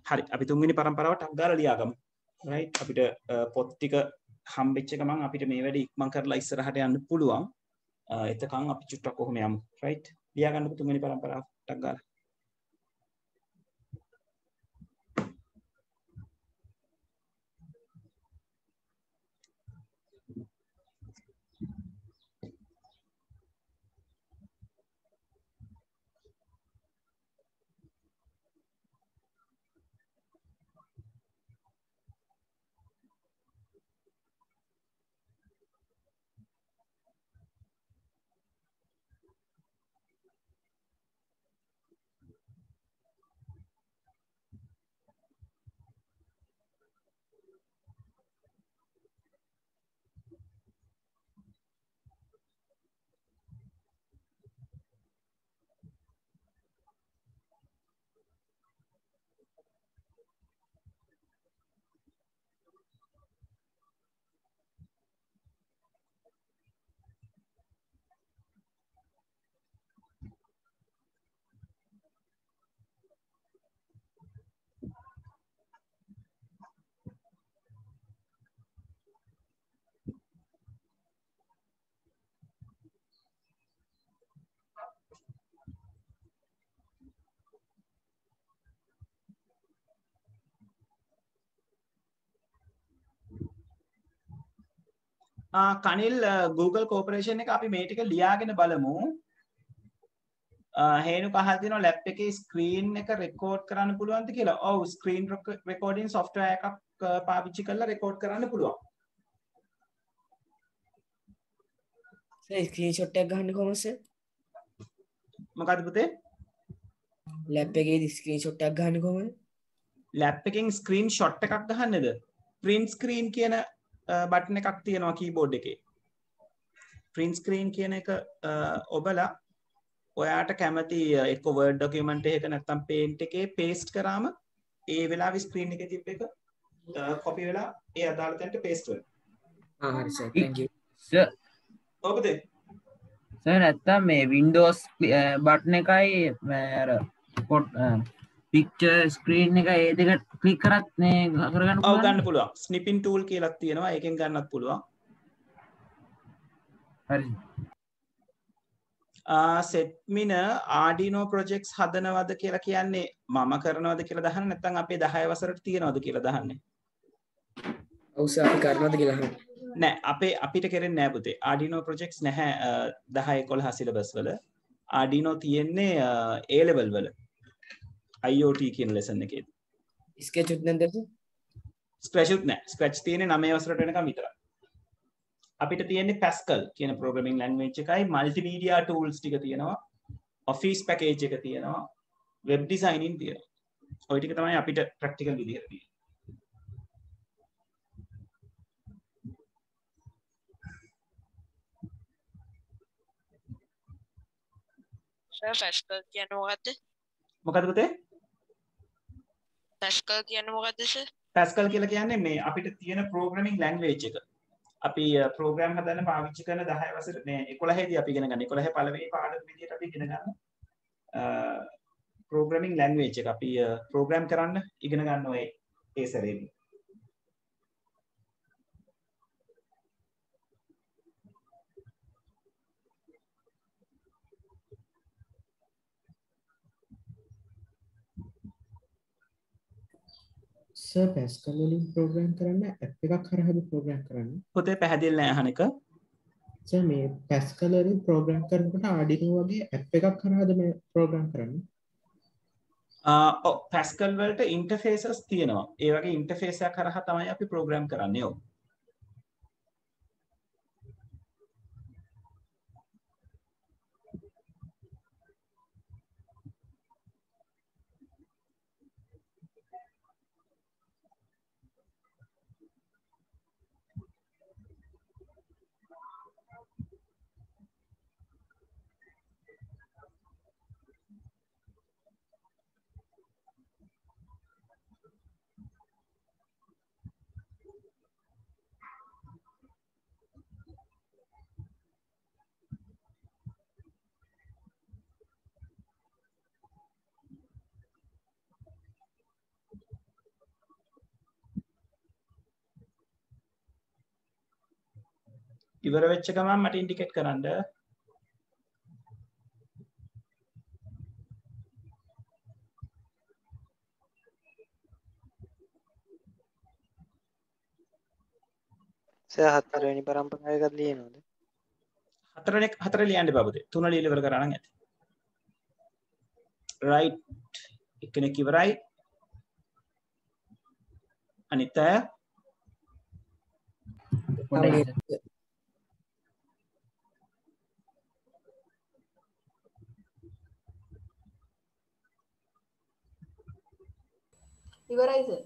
හරි. අපි තුන්වෙනි පරම්පරාවට අක් ගාලා ලියාගමු. right? අපිට පොත් ටික හම්බෙච්ච ගමන් අපිට මේ වැඩේ ඉක්මන් කරලා ඉස්සරහට යන්න පුළුවන්. එතකන් අපි චුට්ටක් කොහොම යමු. right? ලියා ගන්නකො තුන්වෙනි පරම්පරාවට අක් ගාලා. කනිල් Google Corporation එක අපි මේ ටික ලියාගෙන බලමු. හේනුක අහලා තියෙනවා ලැප් එකේ ස්ක්‍රීන් එක රෙකෝඩ් කරන්න පුළුවන්ද කියලා. ඔව් ස්ක්‍රීන් රෙකෝඩින් software එකක් පාවිච්චි කරලා රෙකෝඩ් කරන්න පුළුවන්. සර් ස්ක්‍රීන්ෂොට් එකක් ගන්න කොහොමද සර්? මොකද පුතේ? ලැප් එකේ ස්ක්‍රීන්ෂොට් එකක් ගන්න කොහොමද? ලැප් එකෙන් ස්ක්‍රීන්ෂොට් එකක් ගහන්නද? print screen කියන බටන් එකක් තියෙනවා කීබෝඩ් එකේ. print screen කියන එක ඔබලා ඔයාට කැමති එක්ක Word document එකක නැත්නම් paint එකේ paste කරාම ඒ වෙලාවේ screen එකේ තිබ්බ එක copy වෙලා ඒ අදාළ තැනට paste වෙනවා. හරි සර් thank you. සර් ඔබද? සර් නැත්තම් මේ Windows බටන් එකයි අර picture screen එක ඒ දෙක click කරත් මේ කරගන්න පුළුවන්. ඔව් ගන්න පුළුවන්. snipping tool කියලා තියෙනවා. ඒකෙන් ගන්නත් පුළුවන්. හරි. සෙට්මින Arduino projects හදනවද කියලා කියන්නේ මම කරනවද කියලා දහන්න නැත්නම් අපේ 10 වසරට තියනවද කියලා දහන්නේ. ඔව් සර් අපි කරනවද කියලා අහන්න. නෑ අපිට කරන්නේ නෑ පුතේ. Arduino projects නැහැ 10 11 syllabus වල. Arduino තියෙන්නේ A level වල. IoT කියන lesson එකේදී. sketch උත් නැද්ද? scratch උත් නෑ. scratch තියෙන්නේ 9 වසරට වෙනකම් විතරයි. අපිට තියෙන්නේ Pascal කියන programming language එකයි multimedia tools ටික තියෙනවා. office package එක තියෙනවා. web designing තියෙනවා. ඔය ටික තමයි අපිට practical විදිහට තියෙන්නේ. සර් Pascal කියන්නේ මොකද්ද? මොකද පුතේ? Pascal කියන්නේ මොකද්ද සර්? Pascal කියලා කියන්නේ මේ අපිට තියෙන programming language එක. අපි ප්‍රෝග්‍රෑම් හදන්න පාවිච්චි කරන 10 වසර මේ 11 දී අපි ඉගෙන ගන්න. 11 පළවෙනි පාඩම විදිහට අපි ඉගෙන ගන්න. ප්‍රෝග්‍රෑමින් ලැන්ග්වේජ් එක අපි ප්‍රෝග්‍රෑම් කරන්න ඉගෙන ගන්න ඔය ඒ සැරේදී. සර් පැස්කල් වලින් ප්‍රෝග්‍රෑම් කරන්න ඇප් එකක් හරහාද ප්‍රෝග්‍රෑම් කරන්න? පොතේ පැහැදිලි නෑ අහන එක. සර් මේ පැස්කල් වලින් ප්‍රෝග්‍රෑම් කරනකොට Arduino වගේ ඇප් එකක් හරහාද මේ ප්‍රෝග්‍රෑම් කරන්නේ? ඔව් පැස්කල් වලට ඉන්ටර්ෆේසස් තියෙනවා. ඒ වගේ ඉන්ටර්ෆේස් එකක් හරහා තමයි අපි ප්‍රෝග්‍රෑම් කරන්නේ. ඔව්. ඉවර වෙච්ච ගමන් මට ඉන්ඩිකේට් කරන්න. සර් හතරවෙනි පරම්පරාව එකක් ලියනවද? හතර ලියන්න බබුදේ. තුන ලියලා ඉවර කරා නම් ඇති. right එක්කෙනෙක් ඉවරයි. අනිත් අය ඉවරයි සර්.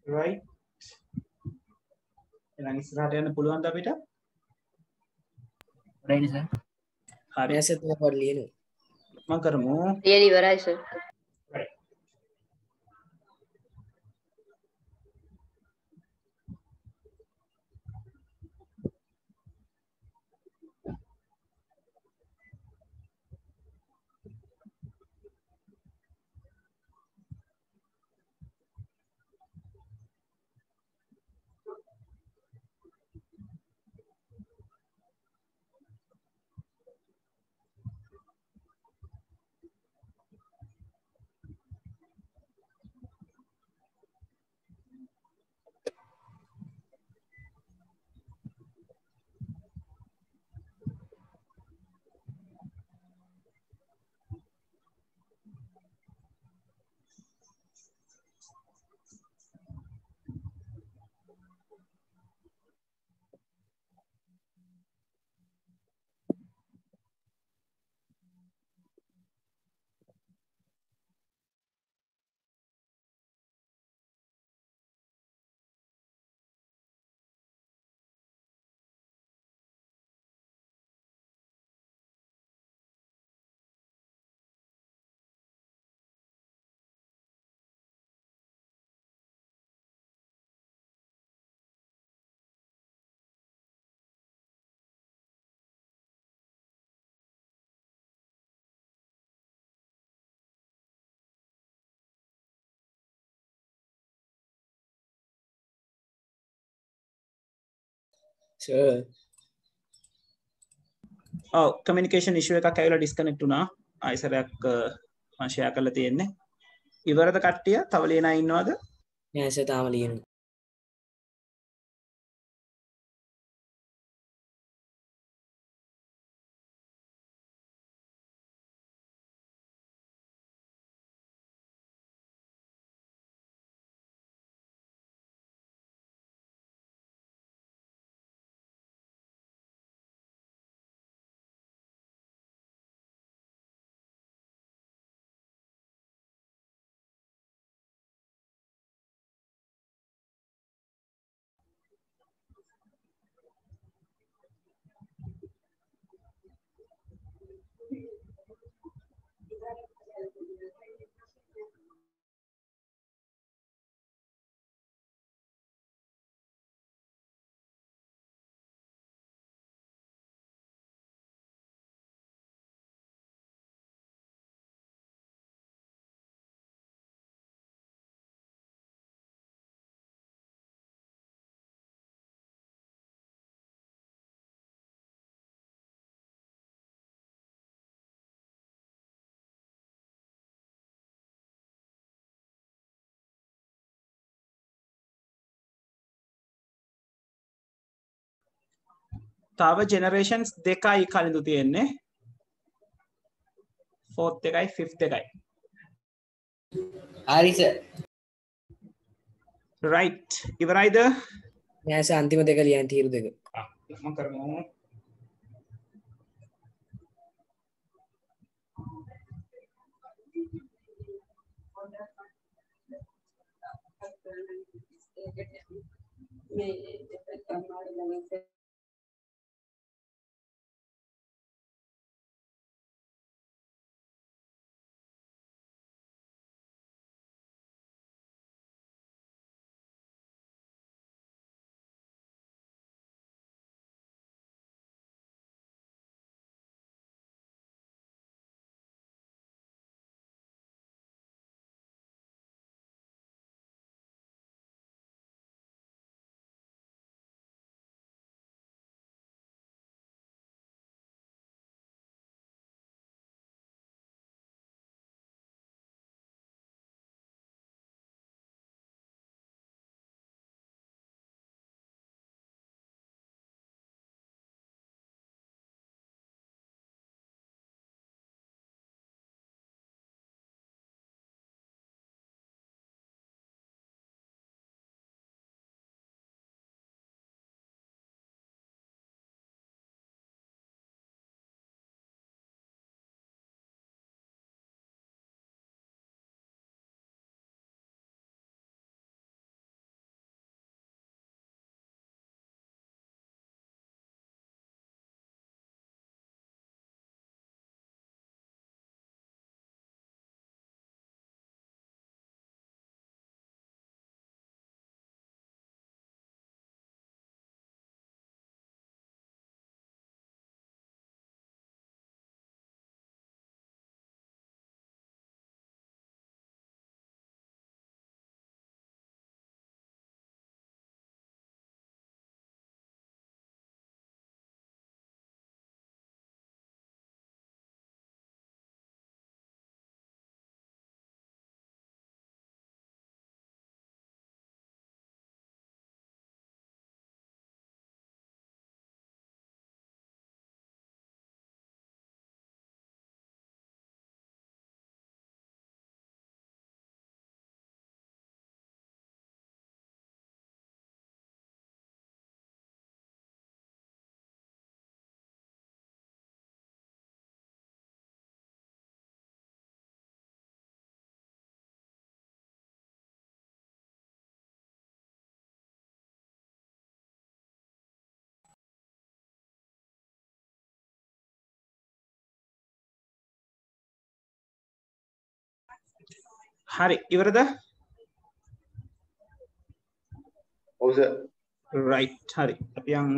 right එහෙනම් ඉස්සරහට යන්න පුළුවන්ද අපිට? ready sir. හරි. මෑස් එකක් පොඩ්ඩක් ලියනවා. මම කරමු. ලියලා ඉවරයි සර්. සර් ඔව් කමියුනිකේෂන් ඉෂුව එකක් ඇවිල්ලා ඩිස්කනෙක්ට් වුණා. ආයෙසරයක් මම ෂෙයා කරලා තියෙන්නේ. ඉවරද කට්ටිය? තව ලියනා ඉන්නවද? නෑ සර් තාම ලියනවා. තව generations දෙකයි කලින්දු තියෙන්නේ. 4th එකයි 5th එකයි. හරි සර්. right. ඉවරයිද? නෑ සර් අන්තිම දෙක ලියන්න තීරු දෙක. මම කරමු. හරි ඉවරද? ඔව් සර්. right. හරි. අපි යන්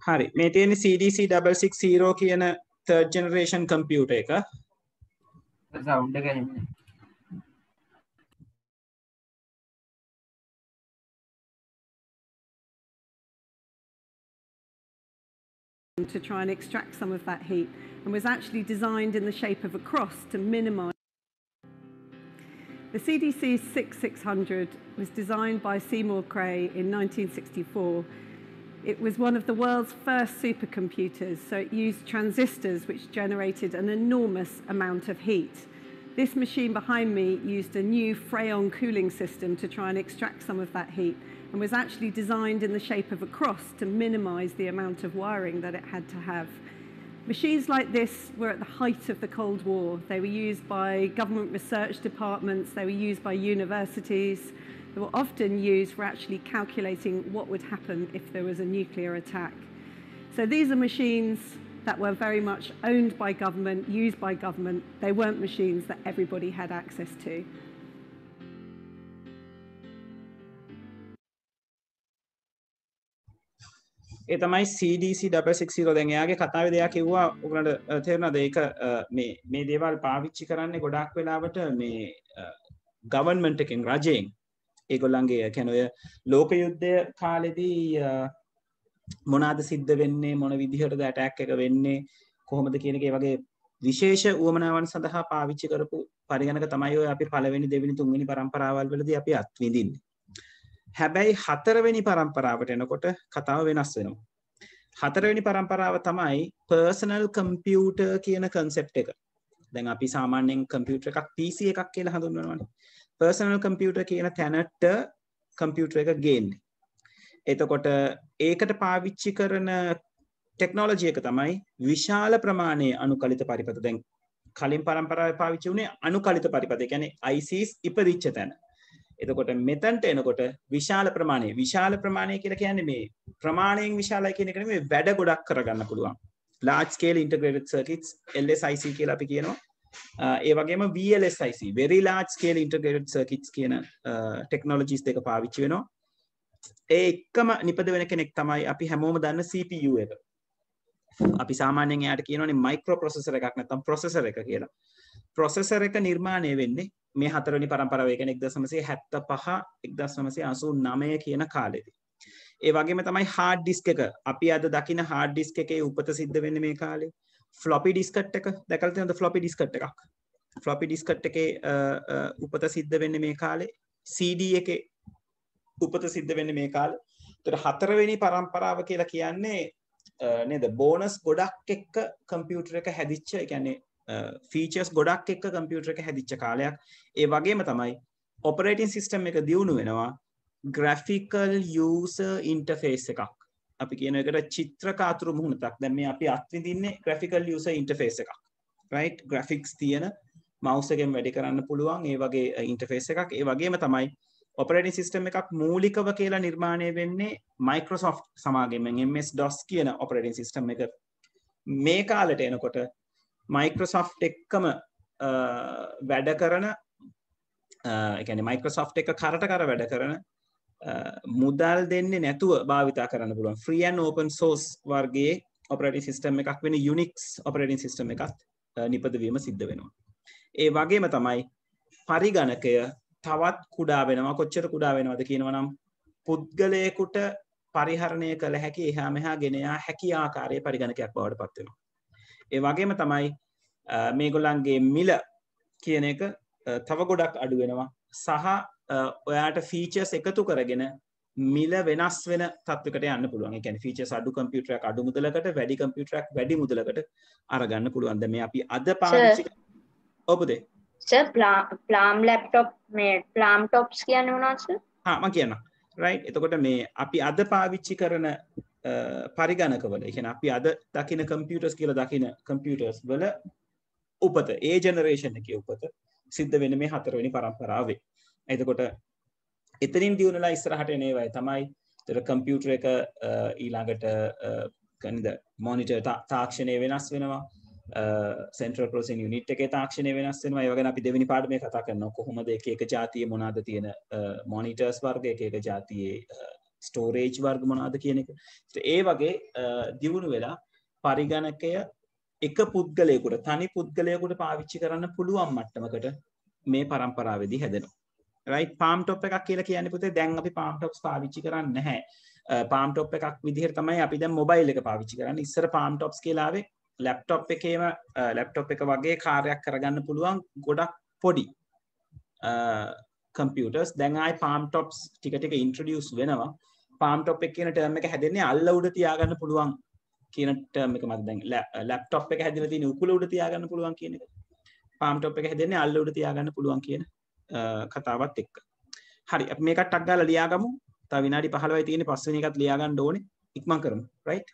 හරි මේ තියෙන්නේ CDC 660 කියන third generation computer එක. සවුන්ඩ් එක එන්නේ. To try and extract some of that heat and was actually designed in the shape of a cross to minimize. The CDC 6600 was designed by Seymour Cray in 1964. It was one of the world's first supercomputers, so it used transistors which generated an enormous amount of heat. This machine behind me used a new Freon cooling system to try and extract some of that heat and was actually designed in the shape of a cross to minimize the amount of wiring that it had to have. Machines like this were at the height of the Cold War. They were used by government research departments, they were used by universities. They were often used for actually calculating what would happen if there was a nuclear attack. So these are machines that were very much owned by government, used by government. They weren't machines that everybody had access to. ඒ තමයි CDC 660 දැන් එයාගේ කතාවේ දෙයක් කිව්වා ඔයගලන්ට තේරුණාද ඒක මේ දේවල් පාවිච්චි කරන්නේ ගොඩාක් වෙලාවට මේ ගවර්න්මන්ට් එකෙන් රජයෙන් ඒගොල්ලන්ගේ කියන්නේ ඔය ලෝක යුද්ධය කාලෙදී මොනවාද සිද්ධ වෙන්නේ මොන විදිහටද ඇටැක් එක වෙන්නේ කොහොමද කියන එක වගේ විශේෂ උවමනාවන් සඳහා පාවිච්චි කරපු පරිගණක තමයි ඔය අපි පළවෙනි දෙවෙනි තුන්වෙනි පරම්පරාවල් වලදී අපි අත්විඳින්නේ. හැබැයි හතරවෙනි පරම්පරාවට එනකොට කතාව වෙනස් වෙනවා. හතරවෙනි පරම්පරාව තමයි පර්සනල් කම්පියුටර් කියන කන්සෙප්ට් එක. දැන් අපි සාමාන්‍යයෙන් කම්පියුටර් එකක් PC එකක් කියලා හඳුන්වනවානේ. පර්සනල් කම්පියුටර් කියන තැනට කම්පියුටර් එක ගේන්නේ. එතකොට ඒකට පාවිච්චි කරන ටෙක්නොලොජි එක තමයි විශාල ප්‍රමාණයේ අනුකලිත පරිපථ. දැන් කලින් පරම්පරාවේ පාවිච්චි වුණේ අනුකලිත පරිපථ. ඒ කියන්නේ ICs ඉපදිච්ච තැන. එතකොට මෙතනට එනකොට විශාල ප්‍රමාණය කියලා කියන්නේ මේ ප්‍රමාණයෙන් විශාලයි කියන එක නෙමෙයි වැඩ ගොඩක් කරගන්න පුළුවන්. large scale integrated circuits LSIC කියලා අපි කියනවා. ඒ වගේම VLSIC very large scale integrated circuits කියන technologies දෙක පාවිච්චි වෙනවා. ඒ එකම නිපද වෙන කෙනෙක් තමයි අපි හැමෝම දන්න CPU එක. අපි සාමාන්‍යයෙන් එයාට කියනවානේ මයික්‍රෝ ප්‍රොසෙසර් එකක් නැත්නම් ප්‍රොසෙසර් එක කියලා. ප්‍රොසෙසර් එක නිර්මාණය වෙන්නේ මේ හතරවෙනි පරම්පරාව ඒ කියන්නේ 1975 1989 කියන කාලෙදී. ඒ වගේම තමයි hard disk එක. අපි අද දකින hard disk එකේ උපත සිද්ධ වෙන්නේ මේ කාලේ. floppy diskette එක දැකලා තියෙනවද floppy diskette එකක්? floppy diskette එකේ උපත සිද්ධ වෙන්නේ මේ කාලේ. CD එකේ උපත සිද්ධ වෙන්නේ මේ කාලේ. ඒතර හතරවෙනි පරම්පරාව කියලා කියන්නේ නේද බෝනස් ගොඩක් එක්ක කම්පියුටර් එක හැදිච්ච ඒ කියන්නේ ෆීචර්ස් ගොඩක් එක්ක කම්පියුටර් එක හැදිච්ච කාලයක්. ඒ වගේම තමයි ඔපරේටින් සිස්ටම් එක දියුණු වෙනවා graphical user interface එකක්. අපි කියන එකට චිත්‍රකාතුරු මුහුණතක්. දැන් මේ අපි අත්විඳින්නේ graphical user interface එකක්. right graphics තියෙන mouse එකෙන් වැඩ කරන්න පුළුවන් ඒ වගේ interface එකක්. ඒ වගේම තමයි operating system එකක් මූලිකව කියලා නිර්මාණය වෙන්නේ Microsoft සමාගමෙන් MS DOS කියන operating system එක මේ කාලෙට එනකොට Microsoft එක්කම වැඩ කරන ඒ කියන්නේ Microsoft එක කරට කර වැඩ කරන මුදල් දෙන්නේ නැතුව භාවිතා කරන්න පුළුවන් free and open source වර්ගයේ operating system එකක් වෙන Unix operating system එකත් නිපද වීම සිද්ධ වෙනවා. ඒ වගේම තමයි පරිගණකය තවත් කුඩා වෙනවා. කොච්චර කුඩා වෙනවද කියනවනම් පුද්ගලයෙකුට පරිහරණය කළ හැකි එහා මෙහා ගෙන යා හැකි ආකාරයේ පරිගණකයක් බවට පත් වෙනවා. ඒ වගේම තමයි මේගොල්ලන්ගේ මිල කියන එක තව ගොඩක් අඩු වෙනවා. සහ ඔයාට ෆීචර්ස් එකතු කරගෙන මිල වෙනස් වෙන තත්වයකට යන්න පුළුවන්. ඒ කියන්නේ ෆීචර්ස් අඩු කම්පියුටරයක් අඩු මුදලකට වැඩි කම්පියුටරයක් වැඩි මුදලකට අරගන්න පුළුවන්. දැන් මේ අපි අද පාවිච්චි ඔබදේ සර් ප්ලාම් ලැප්ටොප් මේ ප්ලාම් টොප්ස් කියන්නේ මොනවද සර්? මම කියන්නම්. රයිට්. එතකොට මේ අපි අද පාවිච්චි කරන පරිගණකවල ඒ කියන්නේ අපි අද දකින කම්පියුටර්ස් කියලා දකින කම්පියුටර්ස් වල උපත ඒ ජෙනරේෂන් එකේ උපත සිද්ධ වෙන්නේ මේ හතරවෙනි පරම්පරාවේ. එතකොට එතනින් දිනුනලා ඉස්සරහට එන ඒවායි තමයි ඒතර කම්පියුටර් එක ඊළඟට කනිද මොනිටර් තාක්ෂණය වෙනස් වෙනවා. සෙන්ට්‍රල් ප්‍රොසෙසින් යුනිට් එකේ තාක්ෂණය වෙනස් වෙනවා. ඒ වගේම අපි දෙවෙනි පාඩමේ කතා කරනවා කොහොමද එක එක જાතියේ මොනවාද තියෙන මොනිටර්ස් වර්ග එක එක જાතියේ ස්ටෝරේජ් වර්ග මොනවාද කියන එක. ඒ වගේ දියුණු වෙලා පරිගණකය එක පුද්ගලයෙකුට තනි පුද්ගලයෙකුට පාවිච්චි කරන්න පුළුවන් මට්ටමකට මේ පරම්පරාවේදී හැදෙනවා. right palm top එකක් කියලා කියන්නේ පුතේ දැන් අපි palm tops පාවිච්චි කරන්නේ නැහැ. palm top එකක් විදිහට තමයි අපි දැන් මොබයිල් එක පාවිච්චි කරන්නේ. ඉස්සර palm tops කියලා ආවේ ලැප්ටොප් එකේම ලැප්ටොප් එක වගේ කාර්යයක් කරගන්න පුළුවන් ගොඩක් පොඩි කම්පියුටර්ස්. දැන් ආයි palm tops ටික ටික ඉන්ට්‍රොඩියුස් වෙනවා. palm top එක කියන ටර්ම් එක හැදෙන්නේ අල්ල උඩ තියාගන්න පුළුවන් කියන ටර්ම් එක මත දැන් ලැප්ටොප් එක හැදලා තියෙන උකුල උඩ තියාගන්න පුළුවන් කියන එක. palm top එක හැදෙන්නේ අල්ල උඩ තියාගන්න පුළුවන් කියන කතාවත් එක්ක. හරි අපි මේකට ටක් ගාලා ලියාගමු. තව විනාඩි 15යි තියෙන්නේ පස්වෙනි එකත් ලියා ගන්න ඕනේ. ඉක්මන් කරමු. right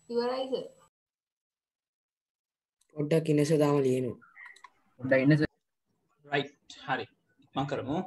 ඉවරයි සර්. පොඩ්ඩක් ඉන්න සර් තාම ලියනවා. පොඩ්ඩක් ඉන්න සර්. right හරි මම කරමු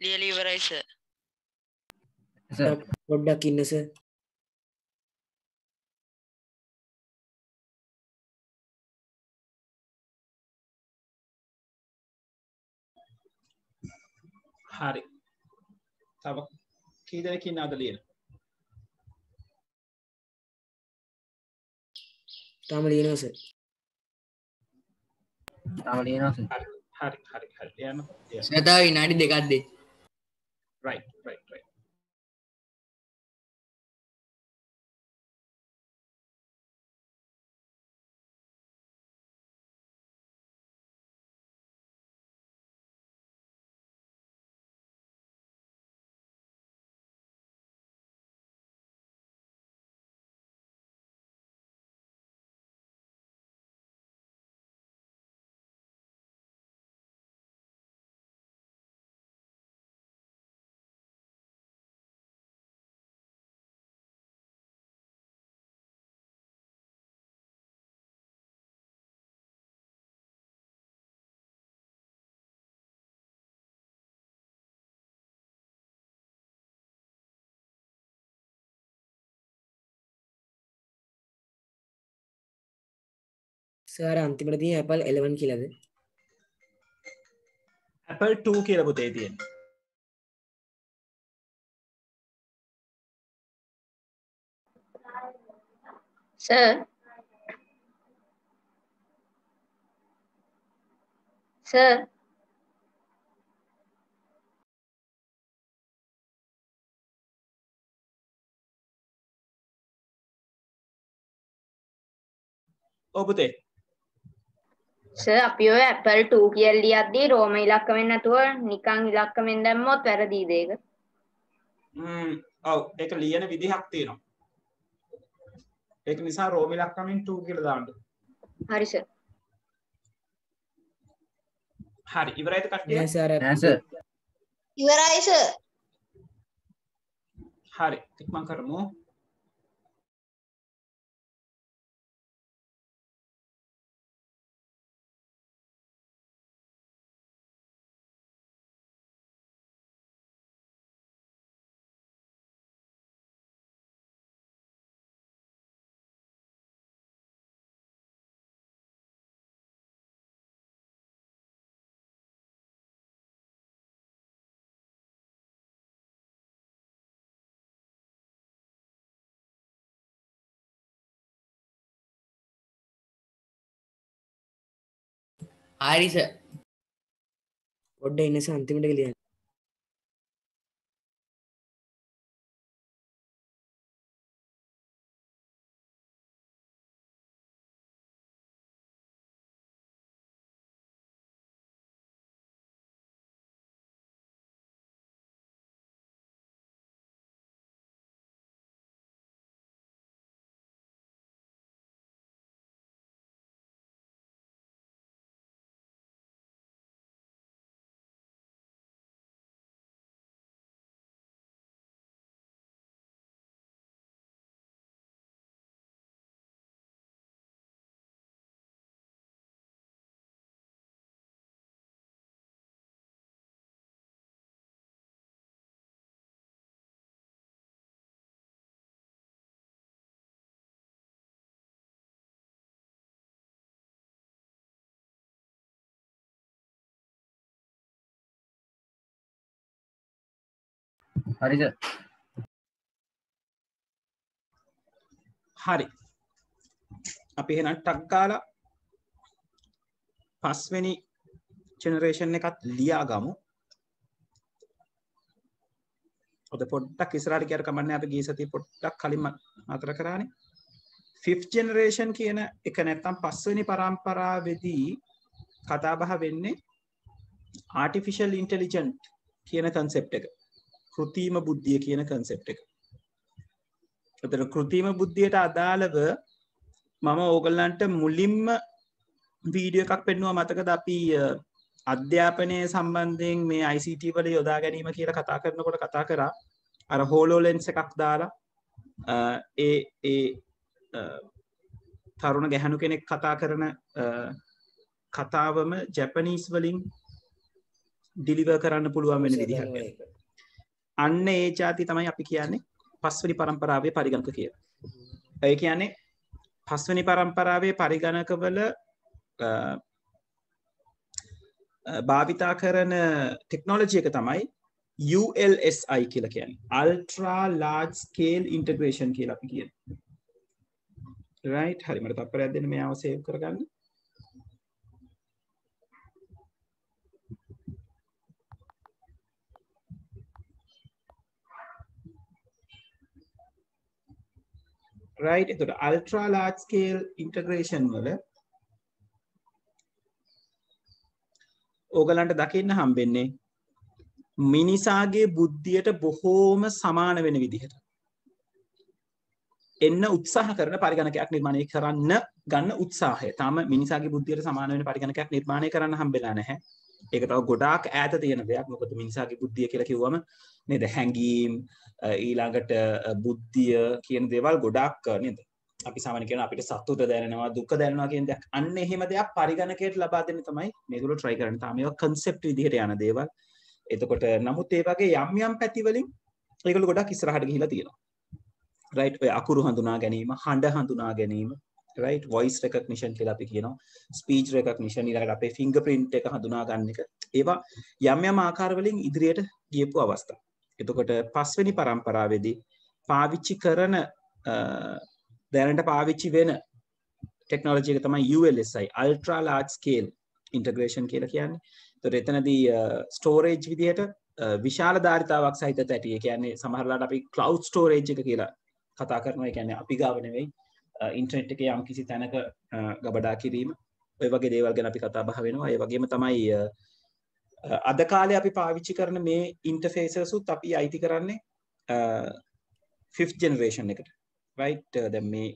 ලියලා ඉවරයි සර්. පොඩ්ඩක් ඉන්න සර්. හරි තව කී දෙනෙක් ඉන්නවද ලියන තාම ලියනවා සර්. තාම ලියනවා සර්. හරි ලියන්න සර් තව විනාඩි දෙකක් දෙන්න. right සර් අන්තිමට තියෙන Apple 11 කියලාද? Apple 2 කියලා පුතේ තියෙන්නේ sir sir ඔව් පුතේ සර් අපි ඔය Apple 2 කියලා ලියද්දී රෝම ඉලක්කමෙන් නැතුව නිකන් ඉලක්කමෙන් දැම්මොත් වැරදිද ඒක? ඔව් ඒක ලියන විදිහක් තියෙනවා. ඒක නිසා රෝම ඉලක්කමෙන් 2 කියලා දාන්න. හරි සර්. හරි ඉවරයිද කට්ටිය? නෑ සර්. ඉවරයි සර්. හරි ඉක්මන් කරමු. හරි සර්. පොඩ්ඩක් ඉන්න සර් අන්තිමට ලියන්න. හරි සර්. හරි. අපි එහෙනම් ටක් ගාලා පස්වෙනි ජෙනරේෂන් එකත් ලියා ගමු. ඔත පොඩ්ඩක් ඉස්සරහට ගියාට කමන්නේ අපි ගිය සතියේ පොඩ්ඩක් කලින් අතර කරානේ. 5th generation කියන එක නැත්තම් පස්වෙනි පරම්පරාවේදී කතා බහ වෙන්නේ artificial intelligence කියන concept එක. කෘත්‍රිම බුද්ධිය කියන concept එක. ඒතර කෘත්‍රිම බුද්ධියට අදාළව මම ඕගොල්ලන්ට මුලින්ම වීඩියෝ එකක් පෙන්නුවා මතකද අපි අධ්‍යාපනය සම්බන්ධයෙන් මේ ICT වල යොදා ගැනීම කියලා කතා කරනකොට කතා කරා අර HoloLens එකක් දාලා ඒ තරුණ ගැහණු කෙනෙක් කතා කරන කතාවම ජැපනීස් වලින් ඩිලිවර් කරන්න පුළුවන් වෙන විදිහක්. අන්න ඒ જાති තමයි අපි කියන්නේ පස්වෙනි පරම්පරාවේ පරිගණක කියලා. ඒ කියන්නේ පස්වෙනි පරම්පරාවේ පරිගණකවල භාවිතා කරන ටෙක්නොලොජි එක තමයි ULSI කියලා කියන්නේ. Ultra Large Scale Integration කියලා අපි කියන්නේ. right හරි මට තප්පරයක් දෙන්න මෙයාව සේව් කරගන්න. right එතකොට ultra large scale integration වල ඕගලන්ට දකින්න හම්බෙන්නේ මිනිසාගේ බුද්ධියට බොහෝම සමාන වෙන විදිහට එන්න උත්සාහ කරන පරිගණකයක් නිර්මාණය කරන්න ගන්න උත්සාහය. තාම මිනිසාගේ බුද්ධියට සමාන වෙන පරිගණකයක් නිර්මාණය කරන්න හම්බෙලා නැහැ. ඒක තව ගොඩාක් ඈත තියෙන දෙයක්. මොකද මිනිසාගේ බුද්ධිය කියලා කිව්වම නේද හැඟීම් ඊළඟට බුද්ධිය කියන දේවල් ගොඩාක් නේද අපි සාමාන්‍යයෙන් කියන අපිට සතුට දැනෙනවා දුක දැනෙනවා කියන දෙයක් අන්න එහෙම දෙයක් පරිගණකයට ලබා දෙන්න තමයි මේගොල්ලෝ try කරන්නේ. තාම ඒවා concept විදිහට යන දේවල්. එතකොට නමුත් ඒ වගේ යම් යම් පැති වලින් ඒගොල්ලෝ ගොඩක් ඉස්සරහට ගිහිලා තියෙනවා. right ඔය අකුරු හඳුනා ගැනීම, හඬ හඳුනා ගැනීම, right voice recognition කියලා අපි කියනවා. speech recognition ඊළඟට අපේ fingerprint එක හඳුනා ගන්න එක. ඒවා යම් යම් ආකාර වලින් ඉදිරියට ගියපු අවස්ථා. එතකොට පස්වෙනි පරම්පරාවේදී පාවිච්චි කරන දැනට පාවිච්චි වෙන ටෙක්නොලොජි එක තමයි ULSI ultra large scale integration කියලා කියන්නේ. ඒතකොට එතනදී storage විදිහට විශාල ධාරිතාවක් සහිත තැටි. ඒ කියන්නේ සමහරවිට අපි cloud storage එක කියලා කතා කරනවා. ඒ කියන්නේ අපි ගාව නෙවෙයි ඉන්ටර්නෙට් එකේ යම් කිසි තැනක ගබඩා කිරීම. ඔය වගේ දේවල් ගැන අපි කතා බහ වෙනවා. ඒ වගේම තමයි අද කාලේ අපි පාවිච්චි කරන මේ ඉන්ටර්ෆේසස් උත් අපි අයිති කරන්නේ 5th generation එකට. right දැන් මේ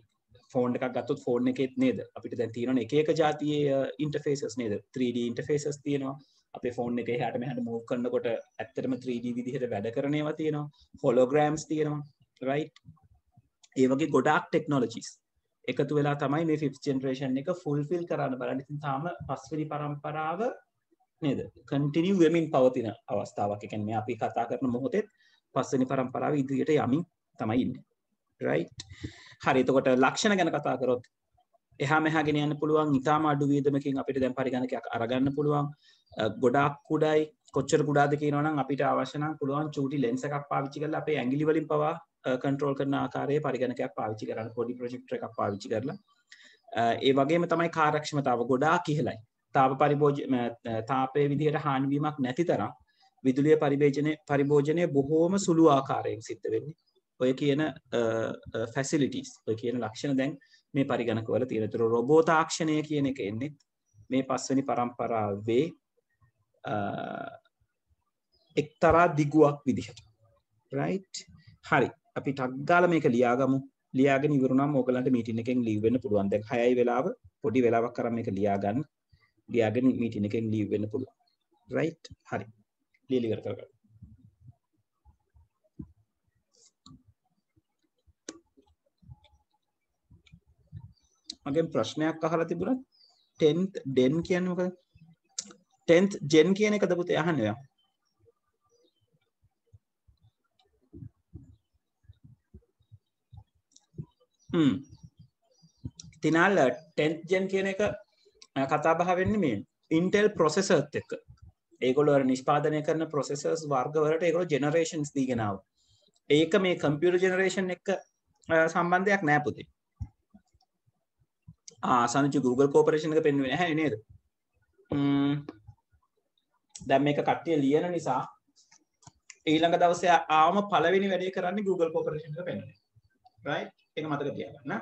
ෆෝන් එකක් ගත්තොත් ෆෝන් එකේත් නේද අපිට දැන් තියෙනවනේ එක එක જાතියේ ඉන්ටර්ෆේසස් නේද 3D ඉන්ටර්ෆේසස් තියෙනවා. අපේ ෆෝන් එක එහාට මෙහාට මූව් කරනකොට ඇත්තටම 3D විදිහට වැඩ කරන ඒවා තියෙනවා. හොලෝග්‍රෑම්ස් තියෙනවා. right ඒ වගේ ගොඩාක් ටෙක්නොලොජිස් එකතු වෙලා තමයි මේ 5th generation එක fulfill කරන්න බලන්නේ. ඉතින් තාම පස්වෙනි පරම්පරාව නේද කන්ටිනියු වෙමින් පවතින අවස්ථාවක්. ඒ කියන්නේ අපි කතා කරන මොහොතේ පස්වෙනි පරම්පරාව ඉදිරියට යමින් තමයි ඉන්නේ. right හරි එතකොට ලක්ෂණ ගැන කතා කරොත් එහා මෙහා ගෙන යන්න පුළුවන්. ඊටාම අඩු වියදමකින් අපිට දැන් පරිගණකයක් අරගන්න පුළුවන්. ගොඩාක් කුඩායි කොච්චර කුඩාද කියනවනම් අපිට අවශ්‍ය නම් පුළුවන් චූටි ලෙන්ස් එකක් පාවිච්චි කරලා අපේ ඇඟිලි වලින් පවා කන්ට්‍රෝල් කරන ආකාරයේ පරිගණකයක් පාවිච්චි කරන්න පොඩි ප්‍රොජෙක්ටර් එකක් පාවිච්චි කරලා ඒ වගේම තමයි කාර්යක්ෂමතාව ගොඩාක් ඉහළයි. තාපයේ විදිහට හානි වීමක් නැති තරම් විදුලිය පරිභෝජනය බොහෝම සුළු ආකාරයෙන් සිද්ධ වෙන්නේ. ඔය කියන ෆැසිලිටිස් ඔය කියන ලක්ෂණ දැන් මේ පරිගණකවල තියෙන. ඒතර රොබෝ තාක්ෂණය කියන එක එන්නේ මේ 5 වෙනි පරම්පරාවේ එක්තරා දිගුවක් විදිහට. right? හරි. අපි ටක් ගාලා මේක ලියාගමු. ලියාගෙන ඉවරුනම ඕගලන්ට මීටින් එකෙන් ලීව් වෙන්න පුළුවන්. දැන් 6යි වෙලාව පොඩි වෙලාවක් කරන් මේක ලියාගන්න. ලියාගෙන මීටින් එකෙන් ලීව් වෙන්න පුළුවන්. right? හරි. ලියලා ඉවර කරගන්න. මගෙන් ප්‍රශ්නයක් අහලා තිබුණා 10th den කියන්නේ මොකද? 10th gen කියන එකද පුතේ අහන්නේ ඔයා? තිනාල් 10th gen කියන එක කතා බහ වෙන්නේ මේ Intel processors එක්ක. ඒගොල්ලෝ නිෂ්පාදනය කරන processors වර්ග වලට ඒගොල්ලෝ generations දීගෙන ආවා. ඒක මේ computer generation එක්ක සම්බන්ධයක් නැහැ පුතේ. සනුජු Google Corporation එක පෙන්වන්නේ නැහැ නේද? දැන් මේක කට්ටිය ලියන නිසා ඊළඟ දවසේ ආවම පළවෙනි වැඩේ කරන්නේ Google Corporation එක පෙන්වන්නේ. right? ඒක මතක තියාගන්න.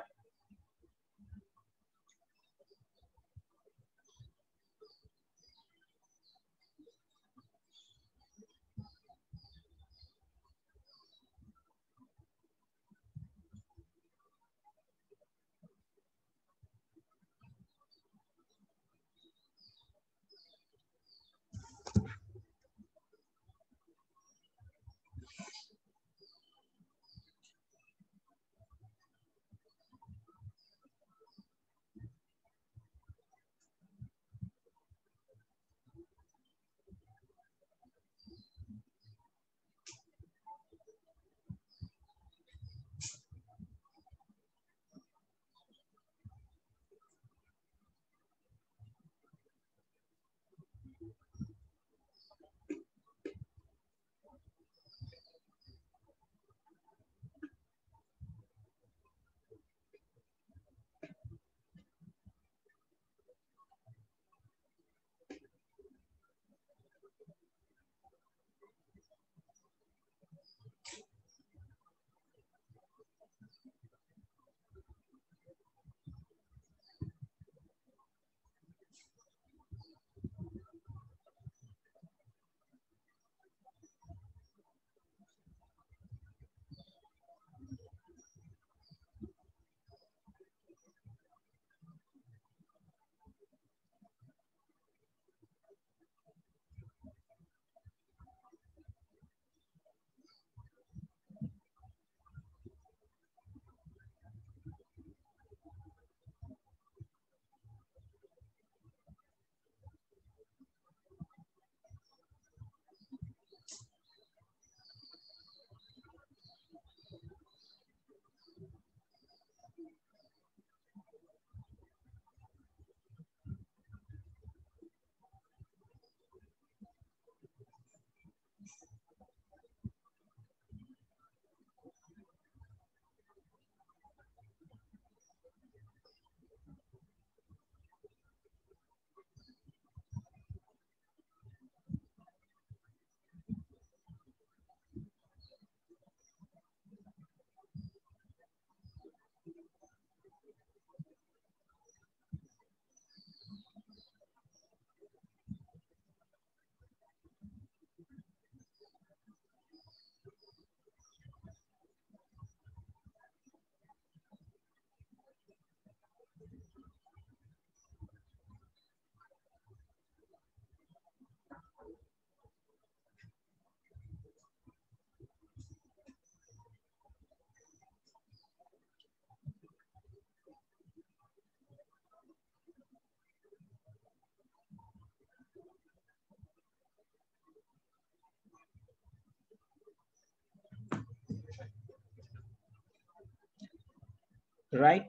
right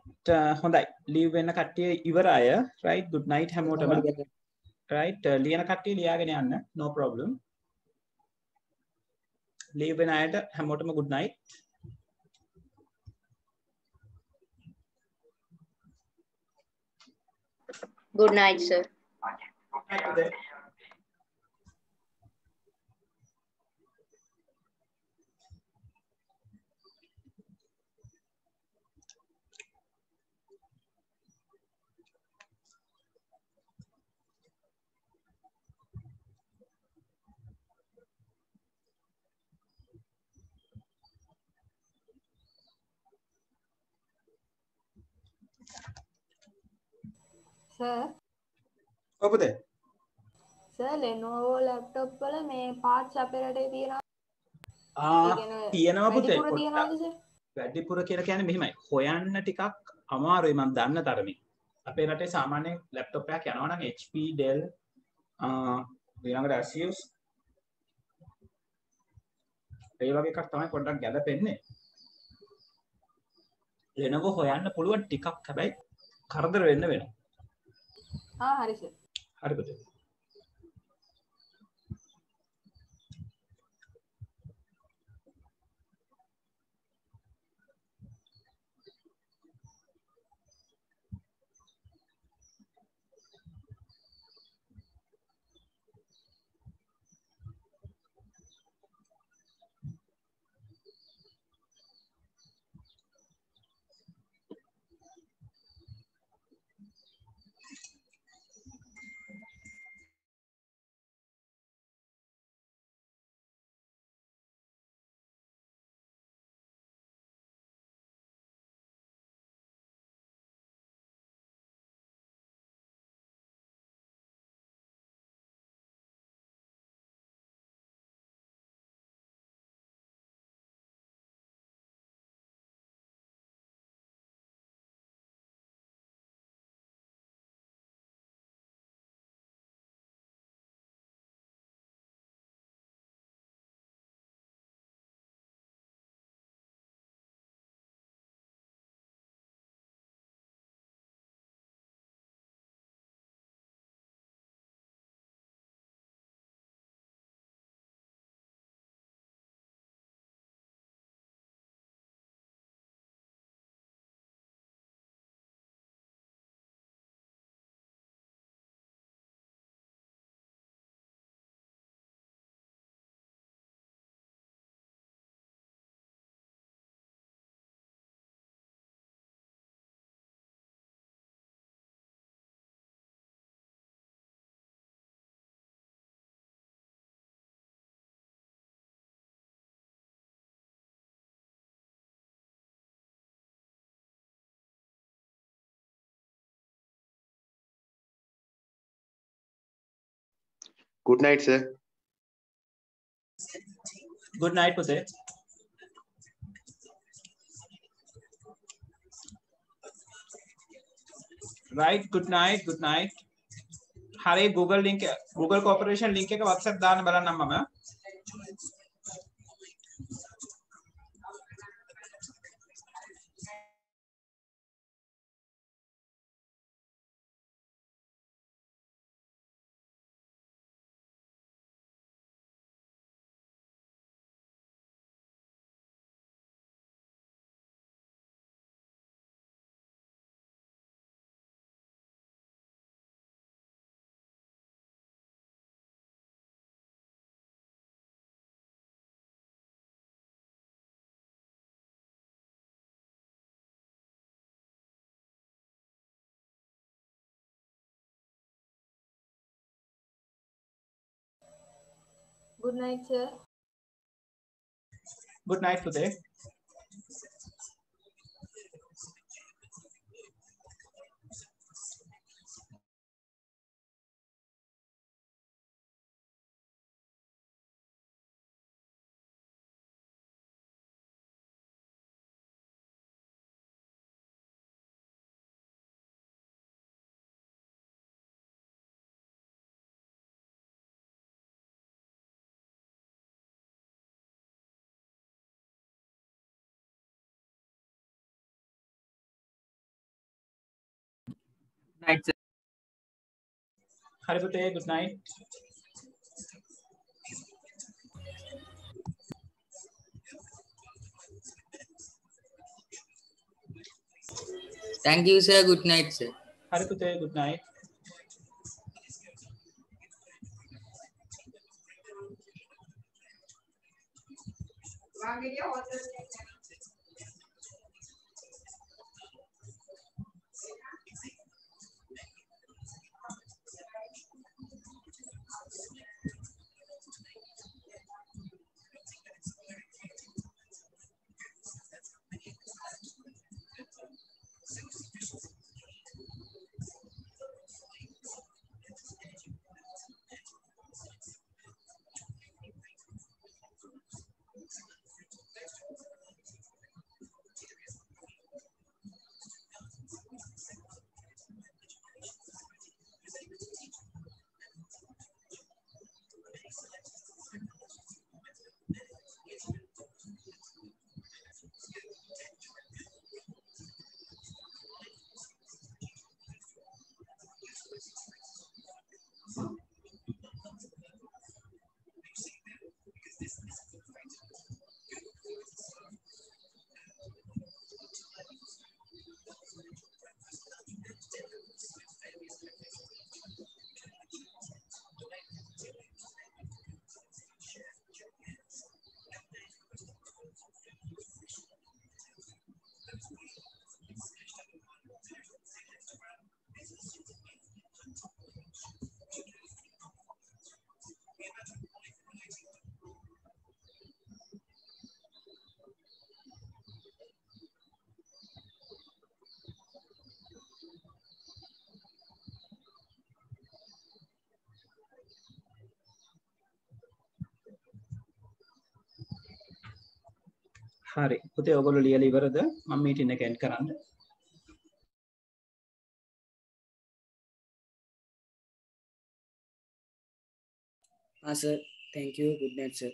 හොඳයි leave වෙන්න කට්ටිය ඉවරය right good night හැමෝටම right ලියන කට්ටිය ලියාගෙන යන්න no problem leave වෙන අයට හැමෝටම good night good night sir sir ඔව් පුතේ. සර් Lenovo laptop වල මේ parts අපේ රටේ තියෙනවා. තියෙනවා පුතේ. වැඩිපුර තියනවාද සර්? වැඩිපුර කියලා කියන්නේ මෙහිමයි. හොයන්න ටිකක් අමාරුයි මම දන්න තරමින්. අපේ රටේ සාමාන්‍ය ලැප්ටොප් එකක් යනවා නම් HP Dell ඊළඟට Asus ඒ වගේ එකක් තමයි පොඩ්ඩක් ගැලපෙන්නේ. Lenovo හොයන්න පුළුවන් ටිකක් හැබැයි කරදර වෙන්න වෙනවා. හරි සර්. හරි පුතේ. Good night, sir. Good night, පුතේ. Right, good night, good night. හරි Google link Google Corporation link එක WhatsApp දාන්න බලන්නම් මම. Good night, sir. Good night, පුතේ. Night, sir. හරි පුතේ, good night. Thank you, sir. Good night, sir. හරි පුතේ, good night. හරි පුතේ ඔයගොල්ලෝ ලියලා ඉවරද මම මීටින් එක එන්ඩ් කරන්න sir thank you good night sir